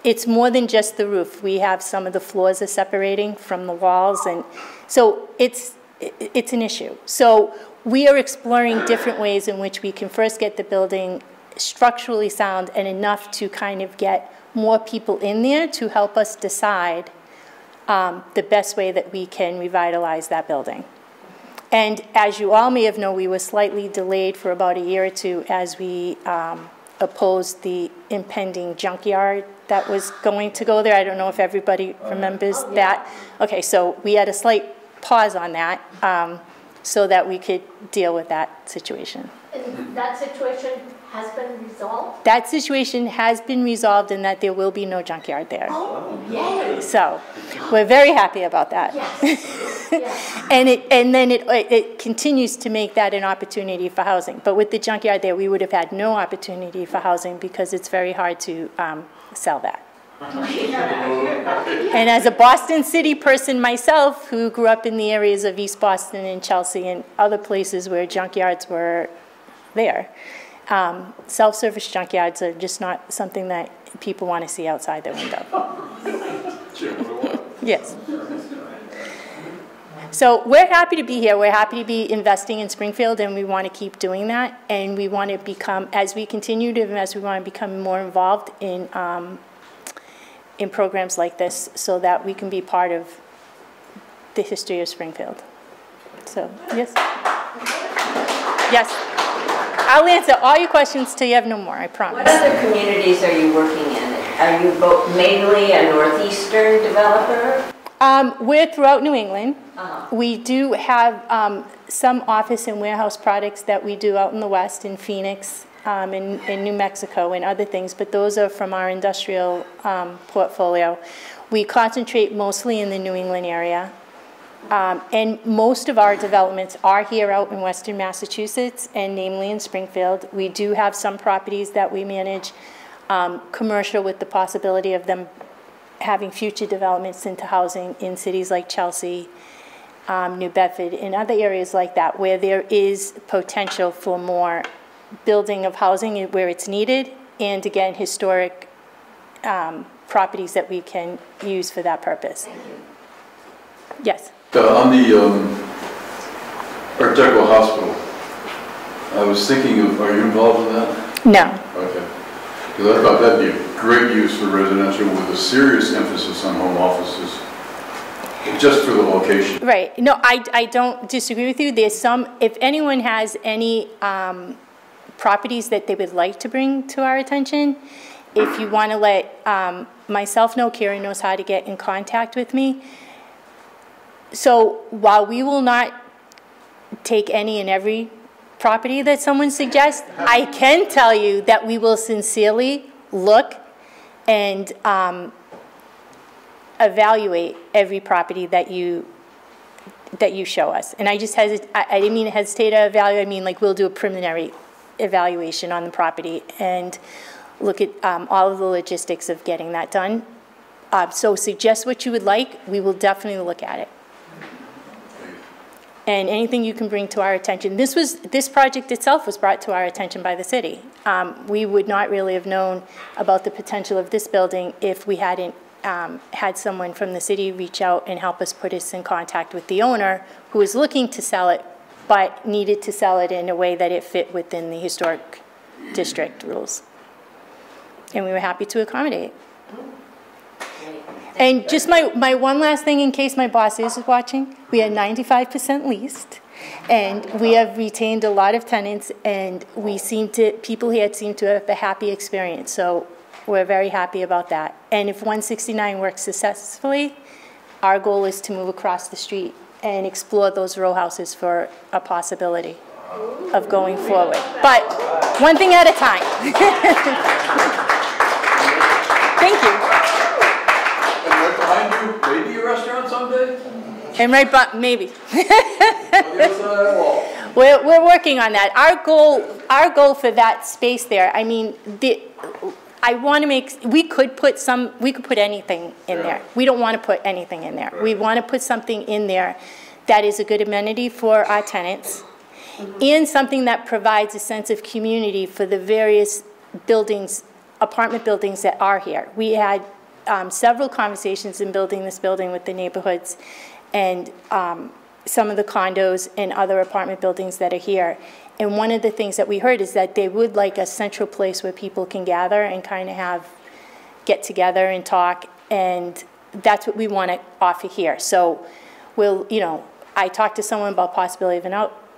It's more than just the roof. We have some of the floors are separating from the walls, and so it's an issue. So we are exploring different ways in which we can first get the building structurally sound and enough to kind of get more people in there to help us decide the best way that we can revitalize that building. And as you all may have known, we were slightly delayed for about a year or two as we opposed the impending junkyard that was going to go there. I don't know if everybody remembers that. Okay, so we had a slight pause on that so that we could deal with that situation. And that situation has been resolved? That situation has been resolved in that there will be no junkyard there. Oh, yay! So we're very happy about that. Yes. Yes. And then it continues to make that an opportunity for housing. But with the junkyard there, we would have had no opportunity for housing because it's very hard to sell that. And as a Boston City person myself, who grew up in the areas of East Boston and Chelsea and other places where junkyards were there, self-service junkyards are just not something that people want to see outside their window. Yes. So we're happy to be here. We're happy to be investing in Springfield, and we want to keep doing that. And we want to become, as we continue to invest, we want to become more involved in programs like this so that we can be part of the history of Springfield. So, yes. Yes. I'll answer all your questions till you have no more, I promise. What other communities are you working in? Are you mainly a northeastern developer? We're throughout New England. Uh-huh. We do have some office and warehouse products that we do out in the west, in Phoenix, in New Mexico, and other things, but those are from our industrial portfolio. We concentrate mostly in the New England area. And most of our developments are here out in Western Massachusetts, and namely in Springfield. We do have some properties that we manage commercial with the possibility of them having future developments into housing in cities like Chelsea, New Bedford, and other areas like that, where there is potential for more building of housing where it's needed, and again, historic properties that we can use for that purpose. Yes? On the Arctical Hospital, I was thinking of, are you involved in that? No. Okay. Because I thought that'd be a great use for residential with a serious emphasis on home offices, just for the location. Right. No, I don't disagree with you. There's some, if anyone has any properties that they would like to bring to our attention, if you want to let myself know, Karen knows how to get in contact with me. So while we will not take any and every property that someone suggests, I can tell you that we will sincerely look and evaluate every property that you show us. And I just hesitate, I didn't mean to hesitate to evaluate, I mean like we'll do a preliminary evaluation on the property and look at all of the logistics of getting that done. So suggest what you would like, we will definitely look at it. And anything you can bring to our attention. This project itself was brought to our attention by the city. We would not really have known about the potential of this building if we hadn't had someone from the city reach out and help us put us in contact with the owner who was looking to sell it, but needed to sell it in a way that it fit within the historic district rules. And we were happy to accommodate. And just my one last thing in case my boss is watching, we are 95% leased, and we have retained a lot of tenants, and people here seem to have a happy experience, so we're very happy about that. And if 169 works successfully, our goal is to move across the street and explore those row houses for a possibility of going forward. But one thing at a time. Thank you. Behind you, maybe a restaurant someday? And right, but maybe. We're working on that. Our goal for that space there. I mean, I want to make. We could put anything in there. We don't want to put anything in there. Right. We want to put something in there that is a good amenity for our tenants, and something that provides a sense of community for the various buildings, apartment buildings that are here. We had several conversations in building this building with the neighborhoods and some of the condos and other apartment buildings that are here. And one of the things that we heard is that they would like a central place where people can gather and kind of get together and talk. And that's what we want to offer here. So we'll, you know, I talked to someone about possibility of an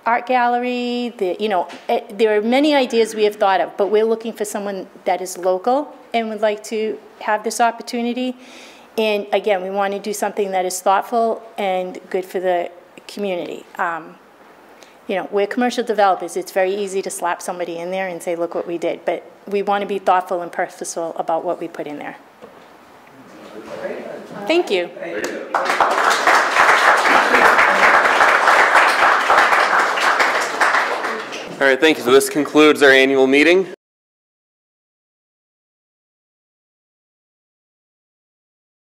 art gallery. There are many ideas we have thought of, but we're looking for someone that is local and would like to have this opportunity. And again, we want to do something that is thoughtful and good for the community. You know, we're commercial developers. It's very easy to slap somebody in there and say, look what we did. But we want to be thoughtful and purposeful about what we put in there. Thank you. All right, thank you. So this concludes our annual meeting.